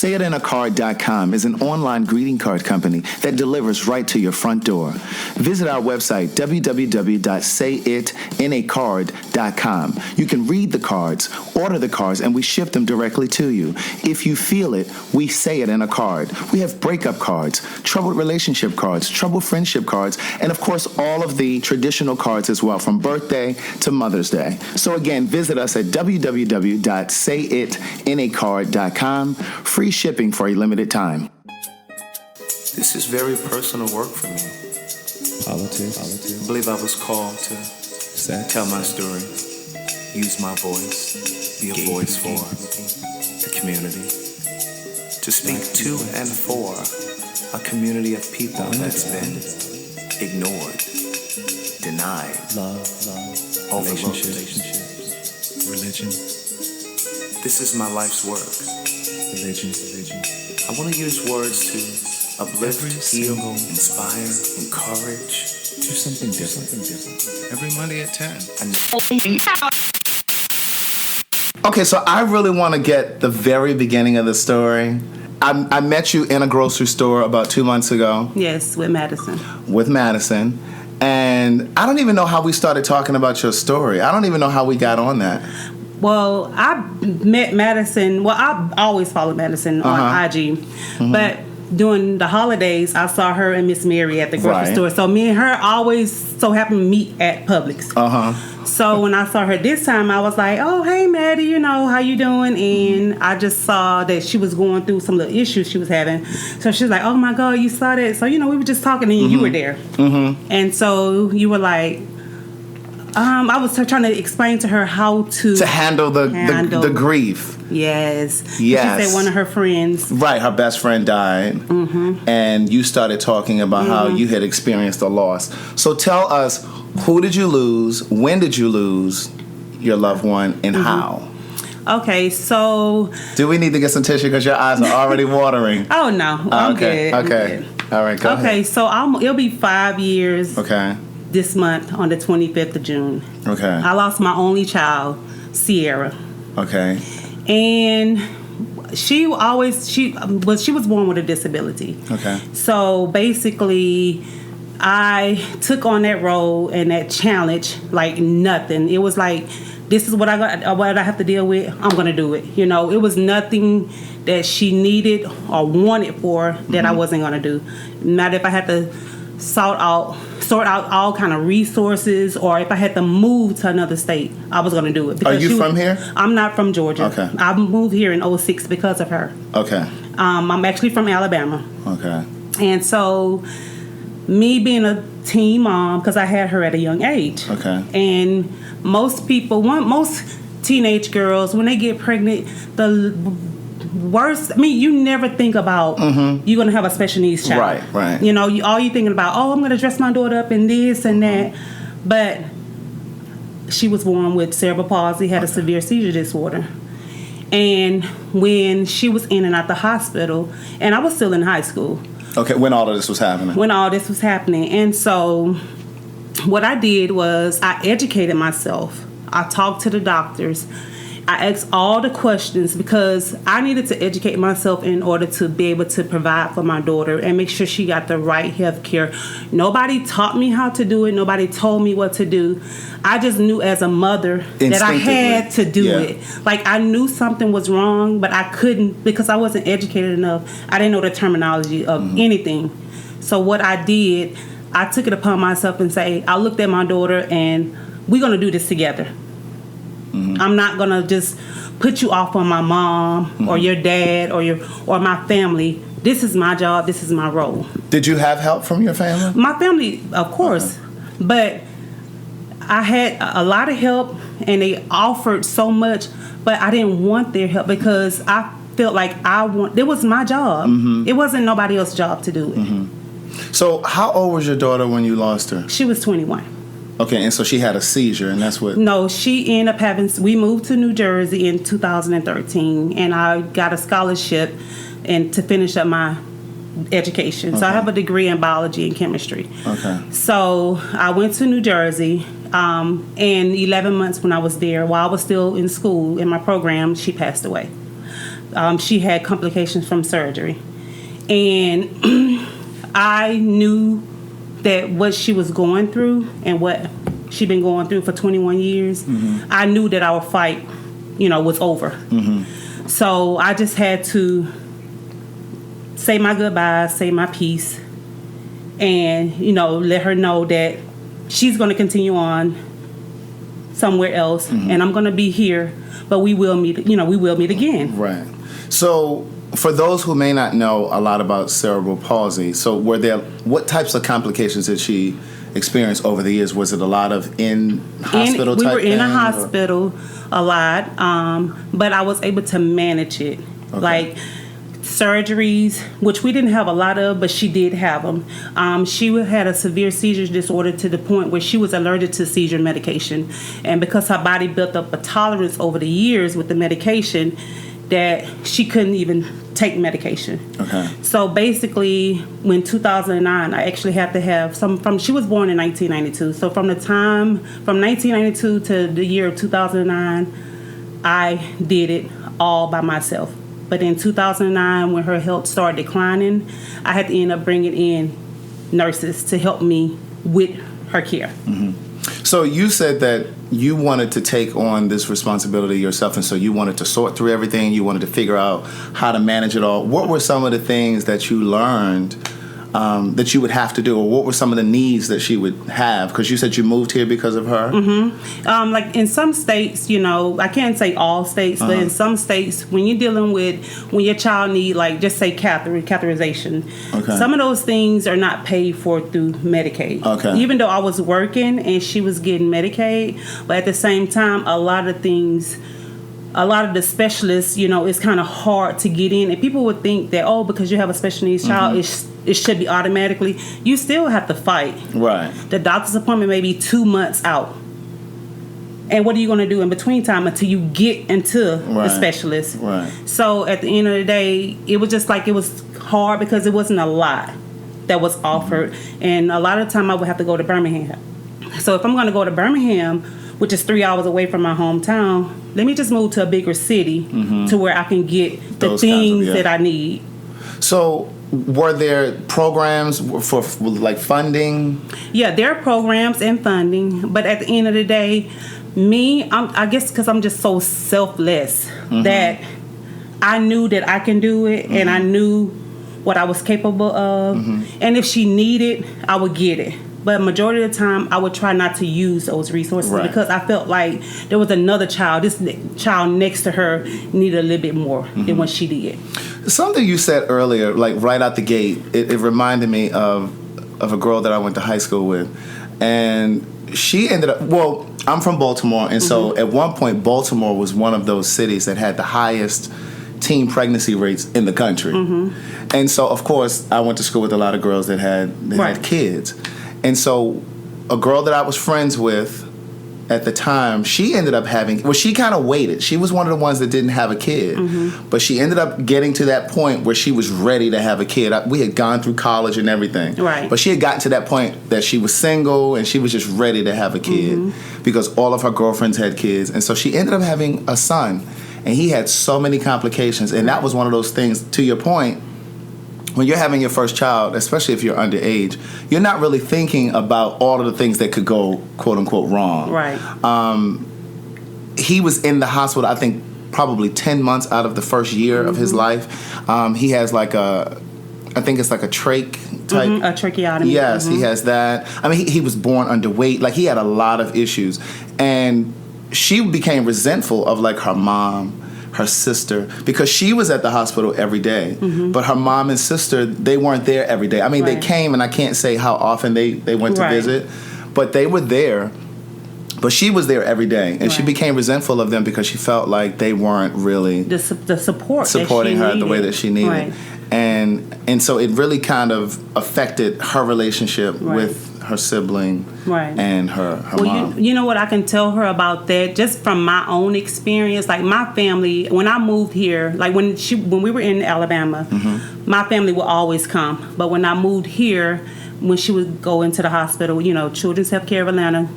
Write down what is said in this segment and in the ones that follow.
SayItInACard.com is an online greeting card company that delivers right to your front door. Visit our website, www.SayItInACard.com. You can read the cards, order the cards, and we ship them directly to you. If you feel it, we say it in a card. We have breakup cards, troubled relationship cards, troubled friendship cards, and of course all of the traditional cards as well, from birthday to Mother's Day. So again, visit us at www.SayItInACard.com. Free shipping for a limited time. This is very personal work for me. Politics. I believe I was called to tell my story, use my voice, be a voice for the community, to speak to and for a community of people that's been ignored, denied, love, overlooked. relationships, religion. This is my life's work. Religion. I want to use words to uplift, heal, inspire, encourage. Do something different. Every Monday at 10. Okay, so I really want to get the very beginning of the story. I met you in a grocery store about 2 months ago. Yes, with Madison. And I don't even know how we started talking about your story. I don't even know how we got on that. Well, I met Madison. Well, I always followed Madison on IG. Mm-hmm. But during the holidays, I saw her and Miss Mary at the grocery store. So me and her always so happened to meet at Publix. So when I saw her this time, I was like, oh, hey, Maddie, you know, how you doing? And I just saw that she was going through some of the issues she was having. So she was like, oh, my God, you saw that? So, you know, we were just talking and you were there. And so you were like, I was trying to explain to her how to handle the grief. Yes. She said one of her friends. Right, her best friend died. And you started talking about how you had experienced a loss. So tell us, who did you lose? When did you lose your loved one? And how? Okay, so... Do we need to get some tissue because your eyes are already watering? Oh, no. I'm good. Okay. All right, go ahead. Okay, so it'll be 5 years. Okay. This month on the 25th of June. Okay. I lost my only child, Sierra. Okay. And she was born with a disability. Okay. So basically, I took on that role and that challenge like nothing. It was like, this is what I have to deal with. I'm gonna do it. You know, it was nothing that she needed or wanted for that I wasn't gonna do. Not if I had to sort out all kind of resources, or if I had to move to another state, I was going to do it. Are you from here? I'm not from Georgia. Okay. I moved here in 2006 because of her. Okay. I'm actually from Alabama. Okay. And so, me being a teen mom, because I had her at a young age. Okay. And most teenage girls, when they get pregnant, the worst, you never think about you're going to have a special needs child. Right. You know, all you're thinking about, I'm going to dress my daughter up in this and that. But she was born with cerebral palsy, had a severe seizure disorder. And when she was in and out the hospital, and I was still in high school. Okay, when all of this was happening. And so what I did was I educated myself. I talked to the doctors. I asked all the questions because I needed to educate myself in order to be able to provide for my daughter and make sure she got the right health care. Nobody taught me how to do it. Nobody told me what to do. I just knew as a mother that I had to do it. Like, I knew something was wrong, but I couldn't because I wasn't educated enough. I didn't know the terminology of anything. So what I did, I took it upon myself and say, I looked at my daughter and we're going to do this together. I'm not gonna just put you off on my mom or your dad or my family. This is my job. This is my role. Did you have help from your family? My family, of course, but I had a lot of help, and they offered so much, but I didn't want their help because I felt like it was my job. It wasn't nobody else's job to do it. So, how old was your daughter when you lost her? She was 21. Okay, and so she had a seizure, and that's what... No, she ended up we moved to New Jersey in 2013, and I got a scholarship to finish up my education. Okay. So I have a degree in biology and chemistry. Okay. So I went to New Jersey, and 11 months when I was there, while I was still in school in my program, she passed away. She had complications from surgery. And I knew that what she was going through and what she'd been going through for 21 years, I knew that our fight, was over. So I just had to say my goodbyes, say my piece, and, let her know that she's going to continue on somewhere else, and I'm going to be here, but we will meet again. Right. So for those who may not know a lot about cerebral palsy, so what types of complications did she experience over the years? Was it a lot of in-hospital type We were in a thing, hospital a lot, but I was able to manage it. Okay. Like surgeries, which we didn't have a lot of, but she did have them. She had a severe seizure disorder to the point where she was allergic to seizure medication. And because her body built up a tolerance over the years with the medication, that she couldn't even take medication. Okay. So basically, when 2009, I actually had to have she was born in 1992. So from 1992 to the year of 2009, I did it all by myself. But in 2009, when her health started declining, I had to end up bringing in nurses to help me with her care. So you said that you wanted to take on this responsibility yourself, and so you wanted to sort through everything. You wanted to figure out how to manage it all. What were some of the things that you learned that you would have to do, or what were some of the needs that she would have? Because you said you moved here because of her. Like in some states, I can't say all states, but in some states, when you're dealing with when your child need, like, just say catheterization, some of those things are not paid for through Medicaid. Okay. Even though I was working and she was getting Medicaid, but at the same time, a lot of the specialists, it's kind of hard to get in. And people would think that, because you have a special needs child, it should be automatically. You still have to fight. Right. The doctor's appointment may be 2 months out. And what are you going to do in between time until you get into the specialist? Right. So at the end of the day, it was just like it was hard because it wasn't a lot that was offered. And a lot of the time I would have to go to Birmingham. So if I'm going to go to Birmingham, which is 3 hours away from my hometown, let me just move to a bigger city to where I can get the things that I need. So were there programs for like funding? Yeah, there are programs and funding, but at the end of the day, I guess because I'm just so selfless that I knew that I can do it, and I knew what I was capable of, and if she needed, I would get it. But majority of the time, I would try not to use those resources because I felt like there was another child. This child next to her needed a little bit more than what she did. Something you said earlier, like right out the gate, it reminded me of a girl that I went to high school with. And she ended up, I'm from Baltimore. And so at one point, Baltimore was one of those cities that had the highest teen pregnancy rates in the country. And so, of course, I went to school with a lot of girls that had kids. And so a girl that I was friends with at the time, she ended up she kind of waited. She was one of the ones that didn't have a kid. But she ended up getting to that point where she was ready to have a kid. We had gone through college and everything. Right. But she had gotten to that point that she was single and she was just ready to have a kid because all of her girlfriends had kids. And so she ended up having a son. And he had so many complications. And that was one of those things, to your point, when you're having your first child, especially if you're underage, you're not really thinking about all of the things that could go, quote unquote, wrong. Right. He was in the hospital, I think, probably 10 months out of the first year of his life. He has I think it's like a trach type. A tracheotomy. Yes, he has that. I mean, he was born underweight. Like, he had a lot of issues. And she became resentful of, like, her mom, her sister, because she was at the hospital every day. But her mom and sister, they weren't there every day. I mean, they came, and I can't say how often they went to visit, but they were there. But she was there every day, and she became resentful of them because she felt like they weren't really the supporting her the way that she needed. And so it really kind of affected her relationship with her sibling and her mom. You know what I can tell her about that, just from my own experience. Like, my family, when I moved here, like when we were in Alabama, my family would always come. But when I moved here, when she would go into the hospital, Children's Healthcare of Atlanta,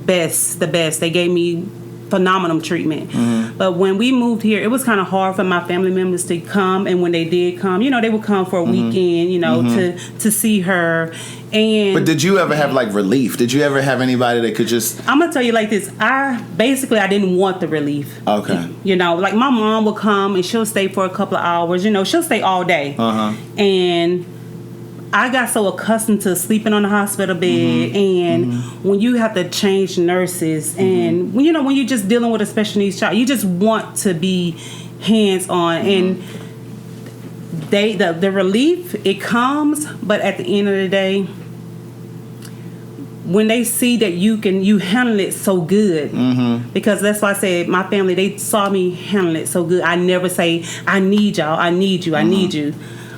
the best. They gave me phenomenal treatment. But when we moved here, it was kind of hard for my family members to come, and when they did come, they would come for a weekend, to see her. And But did you ever have like relief? Did you ever have anybody that could just? I'm gonna tell you like this. I didn't want the relief. Okay. Like my mom will come and she'll stay for a couple of hours. She'll stay all day. And I got so accustomed to sleeping on the hospital bed, and when you have to change nurses, and when you're just dealing with a special needs child, you just want to be hands on. And the relief, it comes, but at the end of the day, when they see that you handle it so good, because that's why I said my family, they saw me handle it so good. I never say, I need y'all, I need you, I need you.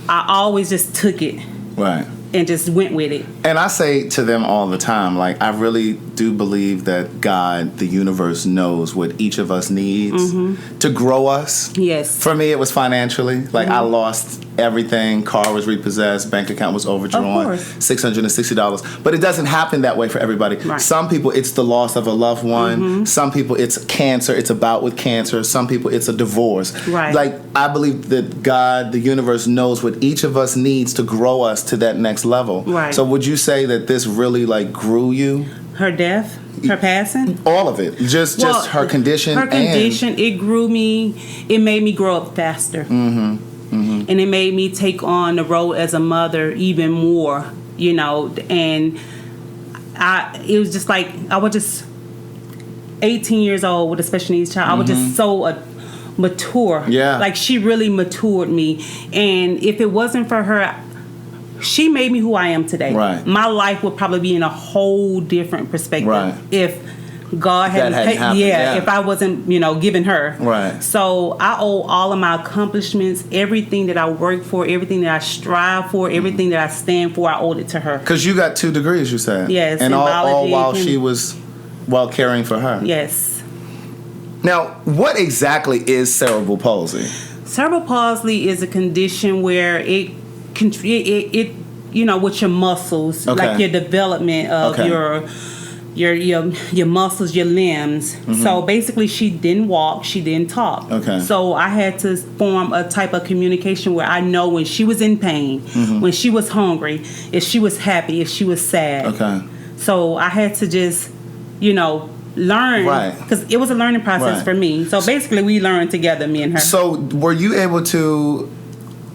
I always just took it. Right. And just went with it. And I say to them all the time, like, I really do believe that God, the universe, knows what each of us needs to grow us. Yes. For me, it was financially. Like, I lost everything. Car was repossessed. Bank account was overdrawn. Of course. $660. But it doesn't happen that way for everybody. Right. Some people, it's the loss of a loved one. Some people, it's cancer. It's a bout with cancer. Some people, it's a divorce. Right. Like, I believe that God, the universe, knows what each of us needs to grow us to that next level. Right. So would you say that this really like grew you? Her death, her passing, all of it, just her condition. Her condition, it grew me. It made me grow up faster, and it made me take on the role as a mother even more. And it was just like I was just 18 years old with a special needs child. I was just so mature. Yeah, like she really matured me, and if it wasn't for her, she made me who I am today. Right. My life would probably be in a whole different perspective if God hadn't happened. If I wasn't, giving her. Right. So I owe all of my accomplishments, everything that I work for, everything that I strive for, everything that I stand for, I owed it to her. Because you got 2 degrees, you said. Yes. And all while she was caring for her. Yes. Now, what exactly is cerebral palsy? Cerebral palsy is a condition where it with your muscles, like your development of your muscles, your limbs. So basically, she didn't walk, she didn't talk. So I had to form a type of communication where I know when she was in pain, when she was hungry, if she was happy, if she was sad. So I had to just, learn, because it was a learning process for me. So basically, we learned together, me and her. So were you able to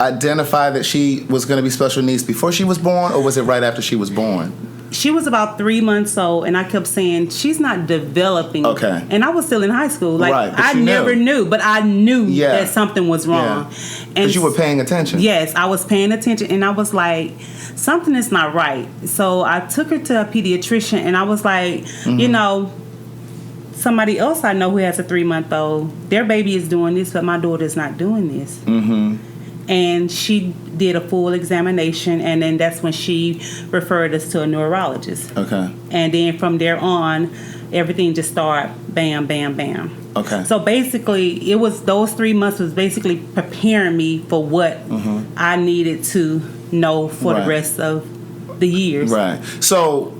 identify that she was going to be special needs before she was born, or was it right after she was born? She was about 3 months old, and I kept saying, she's not developing. And I was still in high school. Like, I never knew, but I knew that something was wrong. Because you were paying attention. Yes, I was paying attention, and I was like, something is not right. So I took her to a pediatrician, and I was like, somebody else I know who has a 3-month-old, their baby is doing this, but my daughter's not doing this. And she did a full examination, and then that's when she referred us to a neurologist. And then from there on, everything just started bam, bam, bam. So basically, it was those 3 months was basically preparing me for what I needed to know for the rest of the years. So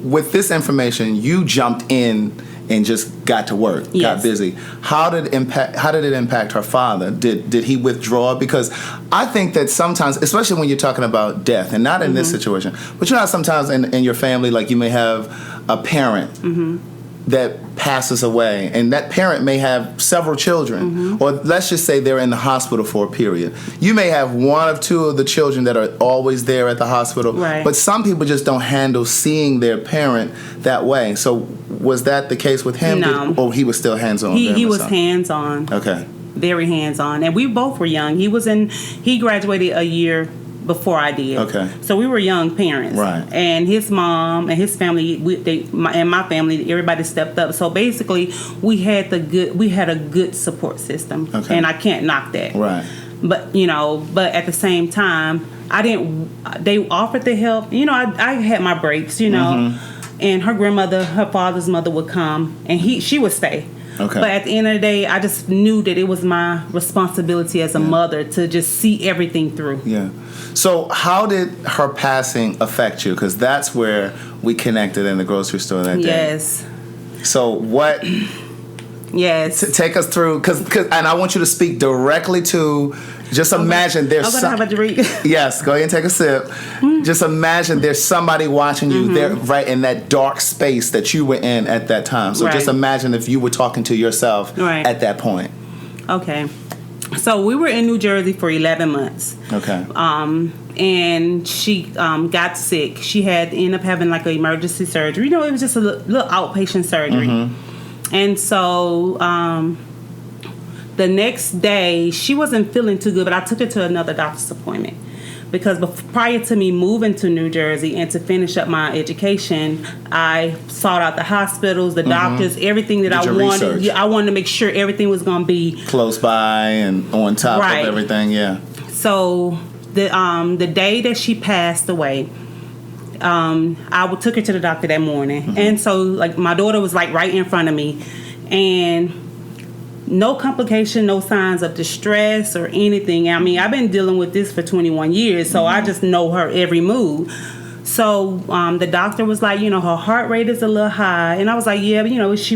with this information, you jumped in and just got to work, got busy. How did it impact her father? Did he withdraw? Because I think that sometimes, especially when you're talking about death, and not in this situation, but sometimes in your family, like you may have a parent that passes away, and that parent may have several children, or let's just say they're in the hospital for a period. You may have 1 or 2 of the children that are always there at the hospital, but some people just don't handle seeing their parent that way. So was that the case with him? No. Or he was still hands-on? He was hands-on. Very hands-on. And we both were young. He graduated a year before I did. So we were young parents. And his mom and his family, and my family, everybody stepped up. So basically, we had a good support system. And I can't knock that. But but at the same time, they offered the help. I had my breaks, and her grandmother, her father's mother would come, and she would stay. But at the end of the day, I just knew that it was my responsibility as a mother to just see everything through. So how did her passing affect you? Because that's where we connected in the grocery store that day. Yes. So what Yes. Take us through, and I want you to speak directly to. Just imagine there's. I'm gonna have a drink. Yes, go ahead and take a sip. Just imagine there's somebody watching you there, right in that dark space that you were in at that time. So just imagine if you were talking to yourself at that point. Okay. So we were in New Jersey for 11 months. Okay. And she got sick. She had to end up having like an emergency surgery. It was just a little outpatient surgery. And so the next day, she wasn't feeling too good, but I took her to another doctor's appointment. Because prior to me moving to New Jersey and to finish up my education, I sought out the hospitals, the doctors, everything that I wanted. Research. I wanted to make sure everything was going to be close by and on top of everything. Yeah. So the day that she passed away, I took her to the doctor that morning, and so like my daughter was like right in front of me, and no complication, no signs of distress or anything. I mean, I've been dealing with this for 21 years, so I just know her every move. So the doctor was like, her heart rate is a little high, and I was like, yeah, but she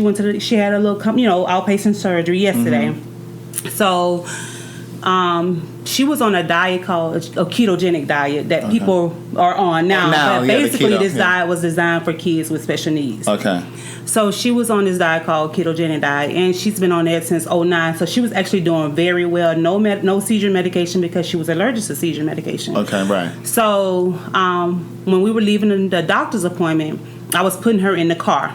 had a little outpatient surgery yesterday. So she was on a diet called a ketogenic diet that people are on now. But basically, this diet was designed for kids with special needs. Okay. So she was on this diet called ketogenic diet, and she's been on that since 2009. So she was actually doing very well. No seizure medication because she was allergic to seizure medication. Okay, right. So when we were leaving the doctor's appointment, I was putting her in the car.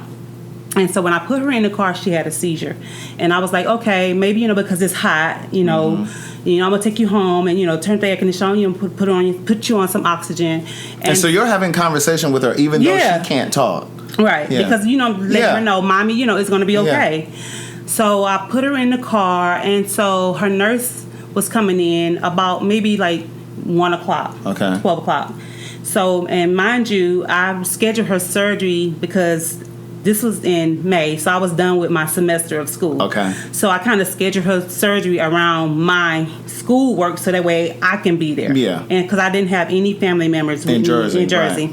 And so when I put her in the car, she had a seizure. And I was like, okay, maybe, because it's hot, I'm going to take you home and, turn the air conditioner on, put you on some oxygen. And so you're having conversation with her even though she can't talk. Right. Yeah. Because, let her know, Mommy, it's going to be okay. Yeah. So I put her in the car. And so her nurse was coming in about maybe like 1 o'clock. Okay. 12 o'clock. So, and mind you, I scheduled her surgery because this was in May, so I was done with my semester of school. Okay. So I kind of scheduled her surgery around my school work so that way I can be there. Yeah. And because I didn't have any family members in Jersey. Right.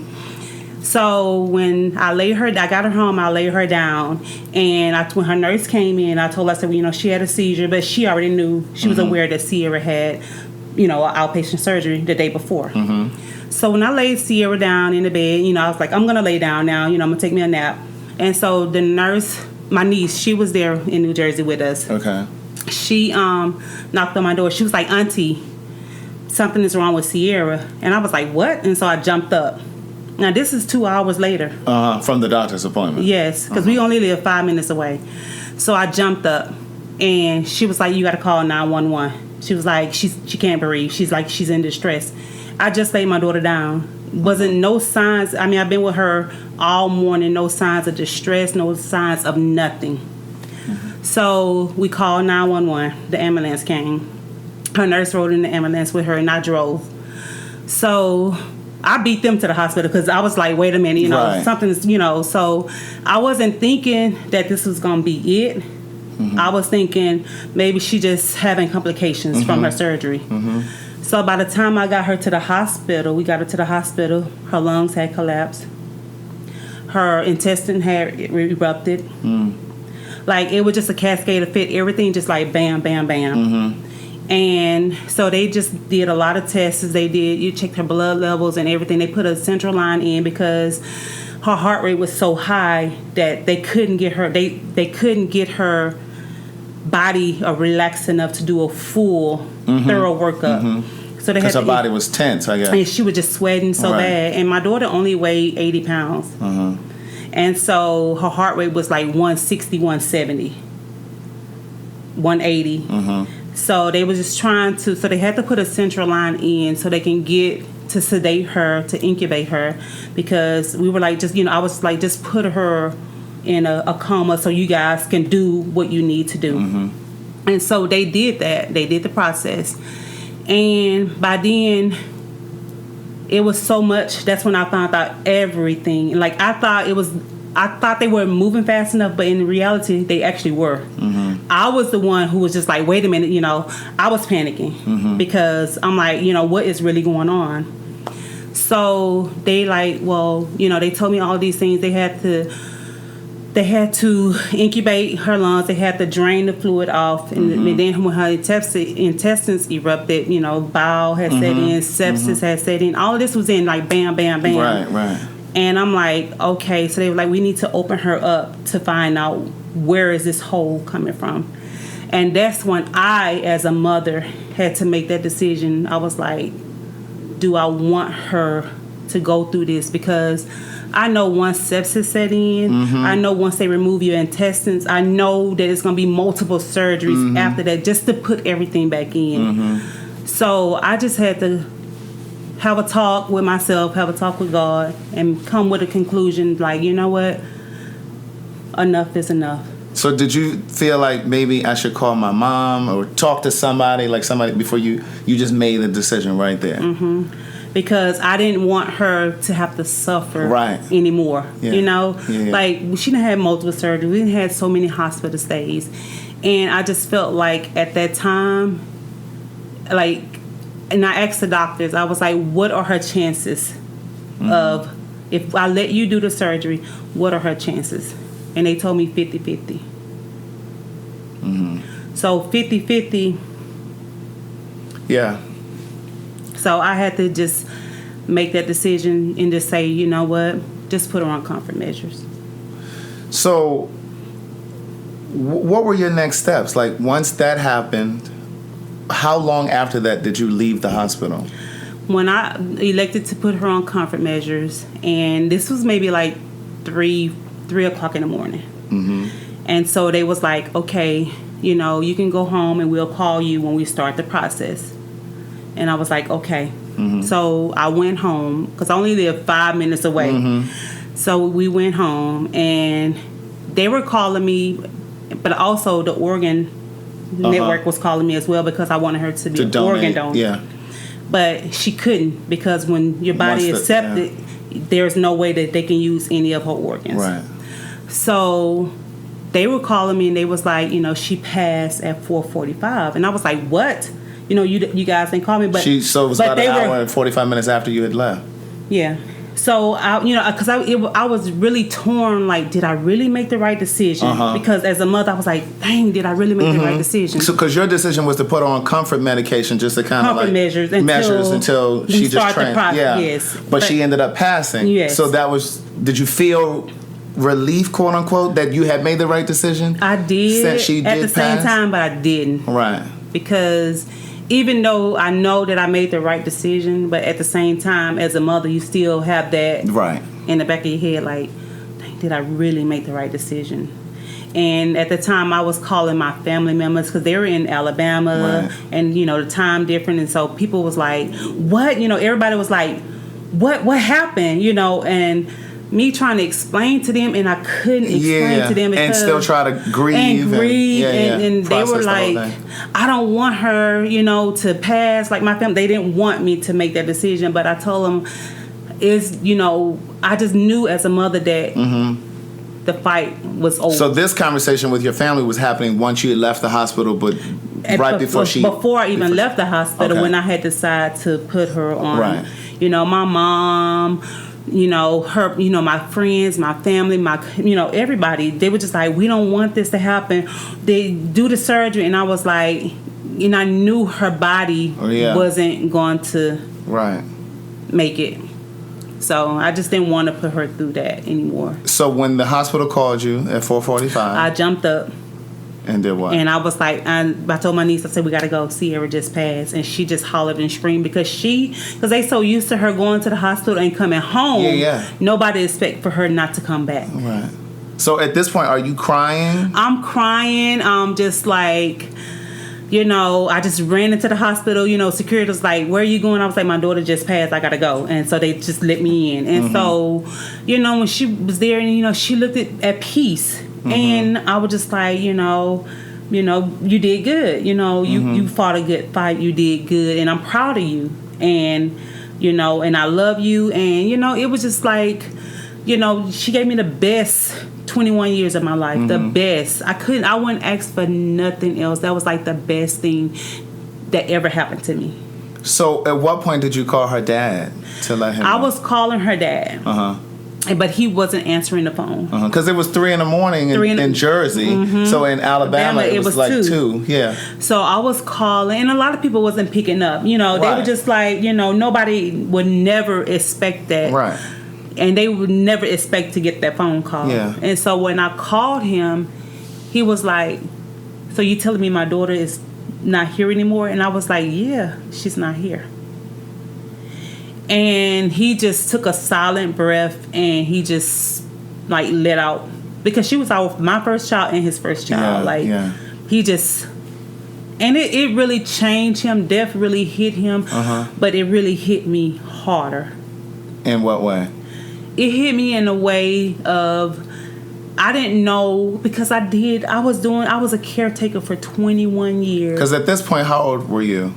So when I got her home, I laid her down, and when her nurse came in, I told her, I said, she had a seizure, but she already knew, she was aware that Sierra had, an outpatient surgery the day before. So when I laid Sierra down in the bed, I was like, I'm going to lay down now, I'm going to take me a nap. And so the nurse, my niece, she was there in New Jersey with us. Okay. She knocked on my door. She was like, Auntie, something is wrong with Sierra. And I was like, what? And so I jumped up. Now, this is 2 hours later. From the doctor's appointment? Yes, because we only live 5 minutes away. So I jumped up, and she was like, you got to call 911. She was like, she can't breathe. She's like, she's in distress. I just laid my daughter down. Wasn't no signs. I mean, I've been with her all morning. No signs of distress. No signs of nothing. So we called 911. The ambulance came. Her nurse rode in the ambulance with her, and I drove. So I beat them to the hospital because I was like, wait a minute, something's, So I wasn't thinking that this was going to be it. I was thinking maybe she just having complications from her surgery. So by the time I got her to the hospital, her lungs had collapsed. Her intestine had erupted. Like, it was just a cascade of fit. Everything just like bam, bam, bam. And so they just did a lot of tests. You checked her blood levels and everything. They put a central line in because her heart rate was so high that they couldn't get her, they couldn't get her body relaxed enough to do a full, thorough workup. So because her body was tense, I guess. And she was just sweating so bad. And my daughter only weighed 80 pounds. And so her heart rate was like 160, 170, 180. So they was just trying to, so they had to put a central line in so they can get to sedate her, to incubate her. Because we were like, just, I was like, just put her in a coma so you guys can do what you need to do. And so they did that. They did the process. And by then, it was so much. That's when I found out everything. Like, I thought they were moving fast enough, but in reality, they actually were. I was the one who was just like, wait a minute, I was panicking because I'm like, what is really going on? So they like, well, they told me all these things. They had to they had to incubate her lungs. They had to drain the fluid off. And then when her intestines erupted, bowel had set in, sepsis had set in. All of this was in like bam, bam, bam. Right. And I'm like, okay. So they were like, we need to open her up to find out where is this hole coming from. And that's when I, as a mother, had to make that decision. I was like, do I want her to go through this? Because I know once sepsis set in, I know once they remove your intestines, I know that it's going to be multiple surgeries after that just to put everything back in. So I just had to have a talk with myself, have a talk with God, and come with a conclusion like, you know what? Enough is enough. So did you feel like maybe I should call my mom or talk to somebody, before you just made the decision right there? Because I didn't want her to have to suffer anymore. Yeah. Like she done had multiple surgeries. We done had so many hospital stays. And I just felt like at that time, and I asked the doctors, I was like, what are her chances of, if I let you do the surgery, what are her chances? And they told me 50-50. So 50-50. Yeah. So I had to just make that decision and just say, you know what, just put her on comfort measures. So what were your next steps? Like once that happened, how long after that did you leave the hospital? When I elected to put her on comfort measures, and this was maybe like 3 o'clock in the morning. And so they was like, okay, you can go home and we'll call you when we start the process. And I was like, okay. So I went home because I only lived 5 minutes away. So we went home and they were calling me, but also the organ network was calling me as well because I wanted her to be an organ donor. Yeah. But she couldn't because when your body accepted, there's no way that they can use any of her organs. Right. So they were calling me and they was like, she passed at 4:45. And I was like, what? You guys didn't call me, but so it was about an hour and 45 minutes after you had left. Yeah. So because I was really torn. Like, did I really make the right decision? Because as a mother, I was like, dang, did I really make the right decision? So, because your decision was to put her on comfort medication, just to kind of like measures until she just trained. Yes. But she ended up passing. Yes. So that was. Did you feel relief, quote unquote, that you had made the right decision? I did. Since she did at the same pass? time, but I didn't. Right. Because even though I know that I made the right decision, but at the same time, as a mother, you still have that in the back of your head, like, did I really make the right decision? And at the time, I was calling my family members because they were in Alabama, and the time different, and so people was like, "What?" Everybody was like, "What happened?" And me trying to explain to them, and I couldn't explain to them because, and still try to grieve and they were like, I don't want her, to pass. Like my family, they didn't want me to make that decision, but I told them, I just knew as a mother that the fight was over. So this conversation with your family was happening once you had left the hospital, but before I even left the hospital, when I had decided to put her on, my mom. Her, my friends, my family, everybody, they were just like, we don't want this to happen. They do the surgery, and I was like, I knew her body wasn't going to make it. So I just didn't want to put her through that anymore. So when the hospital called you at 4:45, I jumped up. And did what? And I was like, I told my niece, I said, we got to go. Sierra just passed. And she just hollered and screamed because they so used to her going to the hospital and coming home. Nobody expect for her not to come back. Right. So at this point, are you crying? I'm crying. I'm just like, I just ran into the hospital. Security was like, where are you going? I was like, my daughter just passed. I got to go. And so they just let me in. And so, when she was there and, she looked at peace. And I was just like, you did good. You fought a good fight. You did good. And I'm proud of you. And, and I love you. And, it was just like, she gave me the best 21 years of my life. The best. I wouldn't ask for nothing else. That was like the best thing that ever happened to me. So at what point did you call her dad to let him know? I was calling her dad. But he wasn't answering the phone. Because it was 3 a.m. in Jersey. So in Alabama, it was like 2. Yeah. So I was calling, and a lot of people wasn't picking up. They were just like, nobody would never expect that. Right. And they would never expect to get that phone call. Yeah. And so when I called him, he was like, "So you telling me my daughter is not here anymore?" And I was like, "Yeah, she's not here." And he just took a silent breath and he just like let out, because she was my first child and his first child. He just, and it really changed him. Death really hit him, but it really hit me harder. In what way? It hit me in a way of, I didn't know, because I was a caretaker for 21 years. Because at this point, how old were you?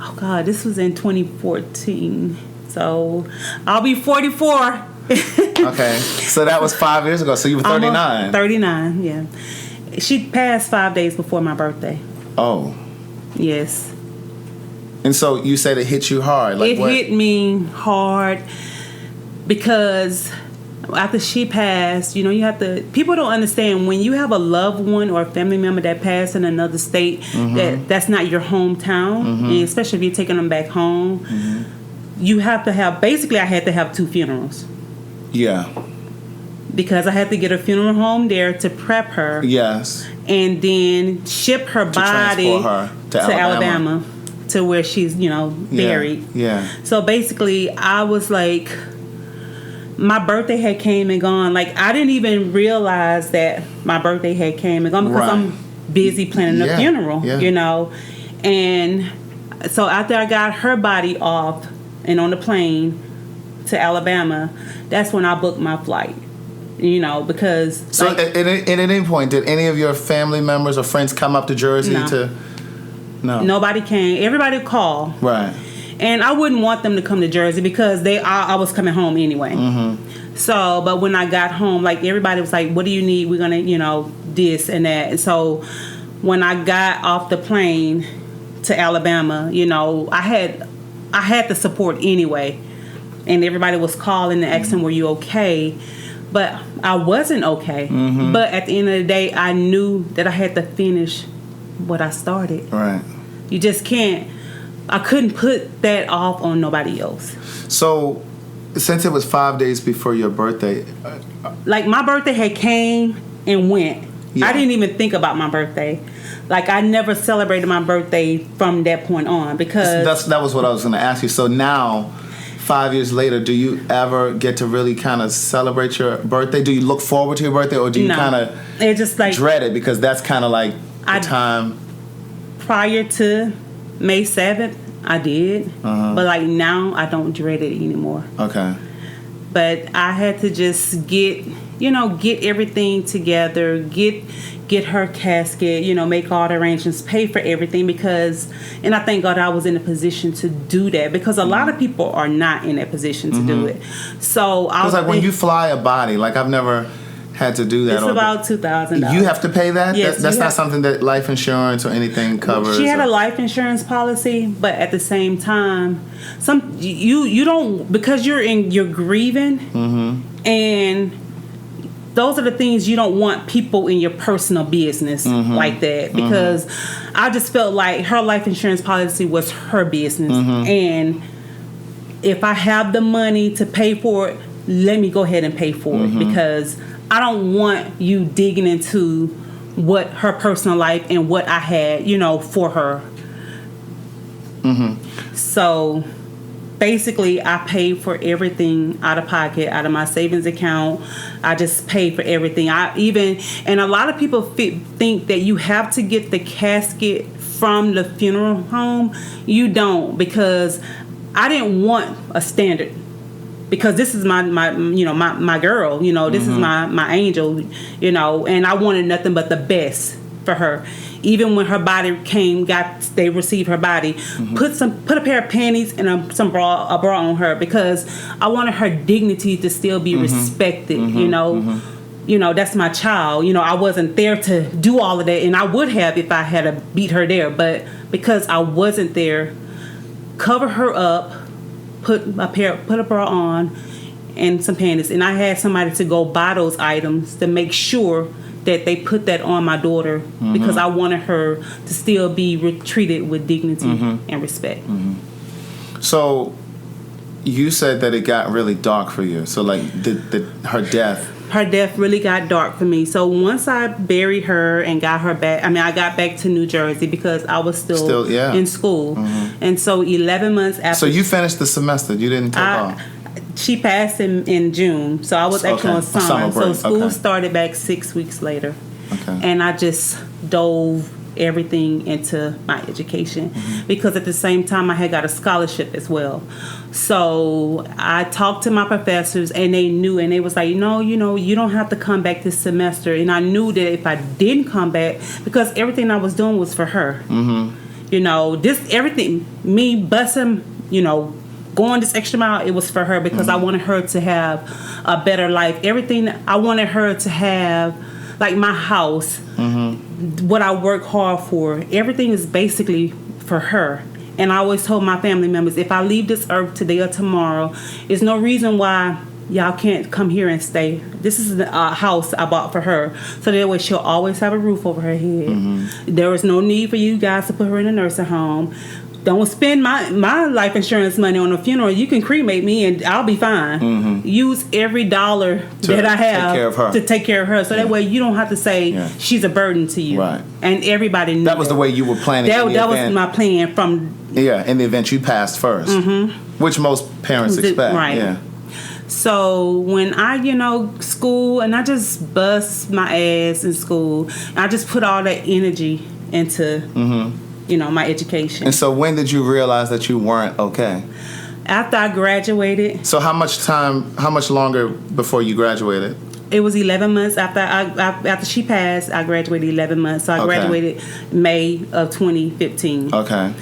Oh God, this was in 2014. So I'll be 44. Okay. So that was 5 years ago. So you were 39. 39, yeah. She passed 5 days before my birthday. Oh. Yes. And so you said it hit you hard. Like, it hit me hard because after she passed, you have to, people don't understand, when you have a loved one or a family member that passed in another state, that's not your hometown, and especially if you're taking them back home, you have to have, basically I had to have 2 funerals. Yeah. Because I had to get a funeral home there to prep her. Yes. And then ship her body transport her to Alabama to where she's, buried. Yeah. So basically I was like, my birthday had came and gone. Like, I didn't even realize that my birthday had came and gone because I'm busy planning a funeral, And so after I got her body off and on the plane to Alabama, that's when I booked my flight. Because... So at any point, did any of your family members or friends come up to Jersey to... No. Nobody came. Everybody called. Right. And I wouldn't want them to come to Jersey because I was coming home anyway. So, but when I got home, like, everybody was like, "What do you need? We're going to, this and that." And so when I got off the plane to Alabama, I had the support anyway. And everybody was calling and asking, "Were you okay?" But I wasn't okay. But at the end of the day, I knew that I had to finish what I started. Right. You just can't. I couldn't put that off on nobody else. So, since it was 5 days before your birthday... like, my birthday had came and went. Yeah. I didn't even think about my birthday. Like, I never celebrated my birthday from that point on because... That was what I was going to ask you. So now, 5 years later, do you ever get to really kind of celebrate your birthday? Do you look forward to your birthday, or do you kind of just like dread it because that's kind of like the time... Prior to May 7th, I did. But like now, I don't dread it anymore. Okay. But I had to just get everything together, get her casket, make all the arrangements, pay for everything and I thank God I was in a position to do that because a lot of people are not in that position to do it. So I was like when you fly a body, like I've never had to do that. It's about $2,000. You have to pay that? Yes, that's not something that life insurance or anything covers? She had a life insurance policy, but at the same time, you don't, because you're grieving, and those are the things you don't want people in your personal business like that, because I just felt like her life insurance policy was her business, and if I have the money to pay for it, let me go ahead and pay for it, because I don't want you digging into what her personal life and what I had, for her. So basically, I paid for everything out of pocket, out of my savings account. I just paid for everything. And a lot of people think that you have to get the casket from the funeral home. You don't, because I didn't want a standard. Because this is my girl, this is my angel, and I wanted nothing but the best for her. Even when her body they received her body, put a pair of panties and a bra on her, because I wanted her dignity to still be respected, that's my child. I wasn't there to do all of that, and I would have if I had to beat her there, but because I wasn't there, cover her up, put a bra on, and some panties. And I had somebody to go buy those items to make sure that they put that on my daughter because I wanted her to still be treated with dignity and respect. So you said that it got really dark for you. So like her death really got dark for me. So once I buried her and got her back, I got back to New Jersey because I was still in school. And so 11 months after. So you finished the semester. You didn't take off. She passed in June, so I was actually on summer. break. So school started back 6 weeks later. And I just dove everything into my education because at the same time I had got a scholarship as well. So I talked to my professors and they knew, and they was like, no, you don't have to come back this semester. And I knew that if I didn't come back, because everything I was doing was for her. This everything, me busting, going this extra mile, it was for her because I wanted her to have a better life. Everything I wanted her to have, like my house, what I work hard for, everything is basically for her. And I always told my family members, if I leave this earth today or tomorrow, there's no reason why y'all can't come here and stay. This is a house I bought for her. So that way she'll always have a roof over her head. There is no need for you guys to put her in a nursing home. Don't spend my life insurance money on a funeral. You can cremate me and I'll be fine. Use every dollar that I have to take care of her. So that way you don't have to say she's a burden to you. Right. And everybody knew that was the way you were planning. That was my plan from. Yeah, in the event you passed first, which most parents expect. Right. Yeah. So when I, school, and I just bust my ass in school, I just put all that energy into, my education. And so when did you realize that you weren't okay? After I graduated. So how much longer before you graduated? It was 11 months after she passed. I graduated 11 months. So I graduated May of 2015. Okay.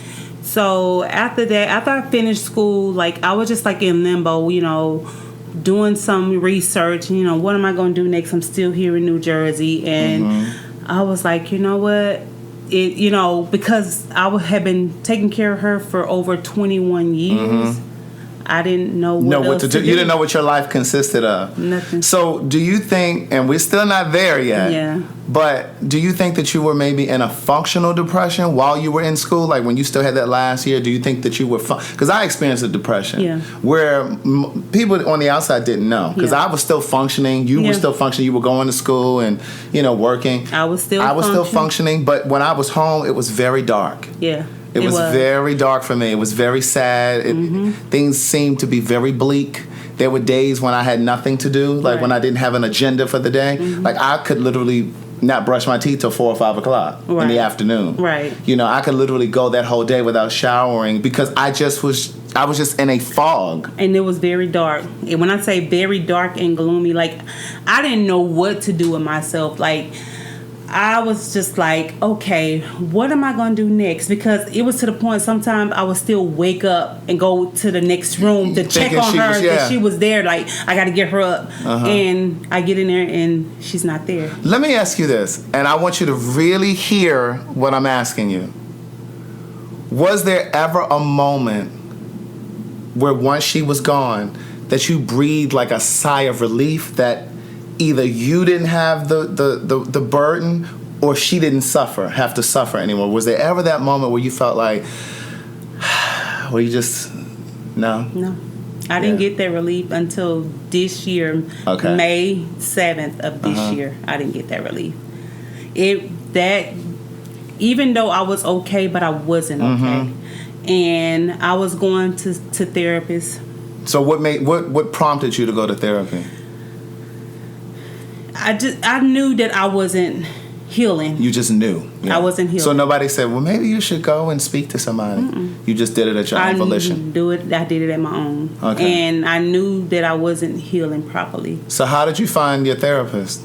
So after that, after I finished school, like I was just like in limbo, doing some research. What am I going to do next? I'm still here in New Jersey, and I was like, you know what? Because I had been taking care of her for over 21 years. I didn't know what to do. You didn't know what your life consisted of. Nothing. So do you think, and we're still not there yet, but do you think that you were maybe in a functional depression while you were in school? Like when you still had that last year, do you think that you were, because I experienced a depression where people on the outside didn't know. Because I was still functioning, you were still functioning, you were going to school and, working. I was still functioning, but when I was home, it was very dark. Yeah. It was very dark for me. It was very sad. Things seemed to be very bleak. There were days when I had nothing to do, like when I didn't have an agenda for the day. Like I could literally not brush my teeth till 4 or 5 o'clock in the afternoon. Right. I could literally go that whole day without showering because I was just in a fog. And it was very dark. And when I say very dark and gloomy, like I didn't know what to do with myself. Like I was just like, okay, what am I going to do next? Because it was to the point sometimes I would still wake up and go to the next room to check on her that she was there. Like, I got to get her up. And I get in there and she's not there. Let me ask you this, and I want you to really hear what I'm asking you. Was there ever a moment where once she was gone that you breathed like a sigh of relief that either you didn't have the burden or she didn't have to suffer anymore? Was there ever that moment where you felt like, where you just, no? No. I didn't get that relief until this year, May 7th of this year. I didn't get that relief. Even though I was okay, but I wasn't okay. And I was going to therapists. So what prompted you to go to therapy? I knew that I wasn't healing. You just knew. I wasn't healing. So nobody said, well, maybe you should go and speak to somebody. You just did it at your own volition. I did it at my own. Okay. And I knew that I wasn't healing properly. So how did you find your therapist?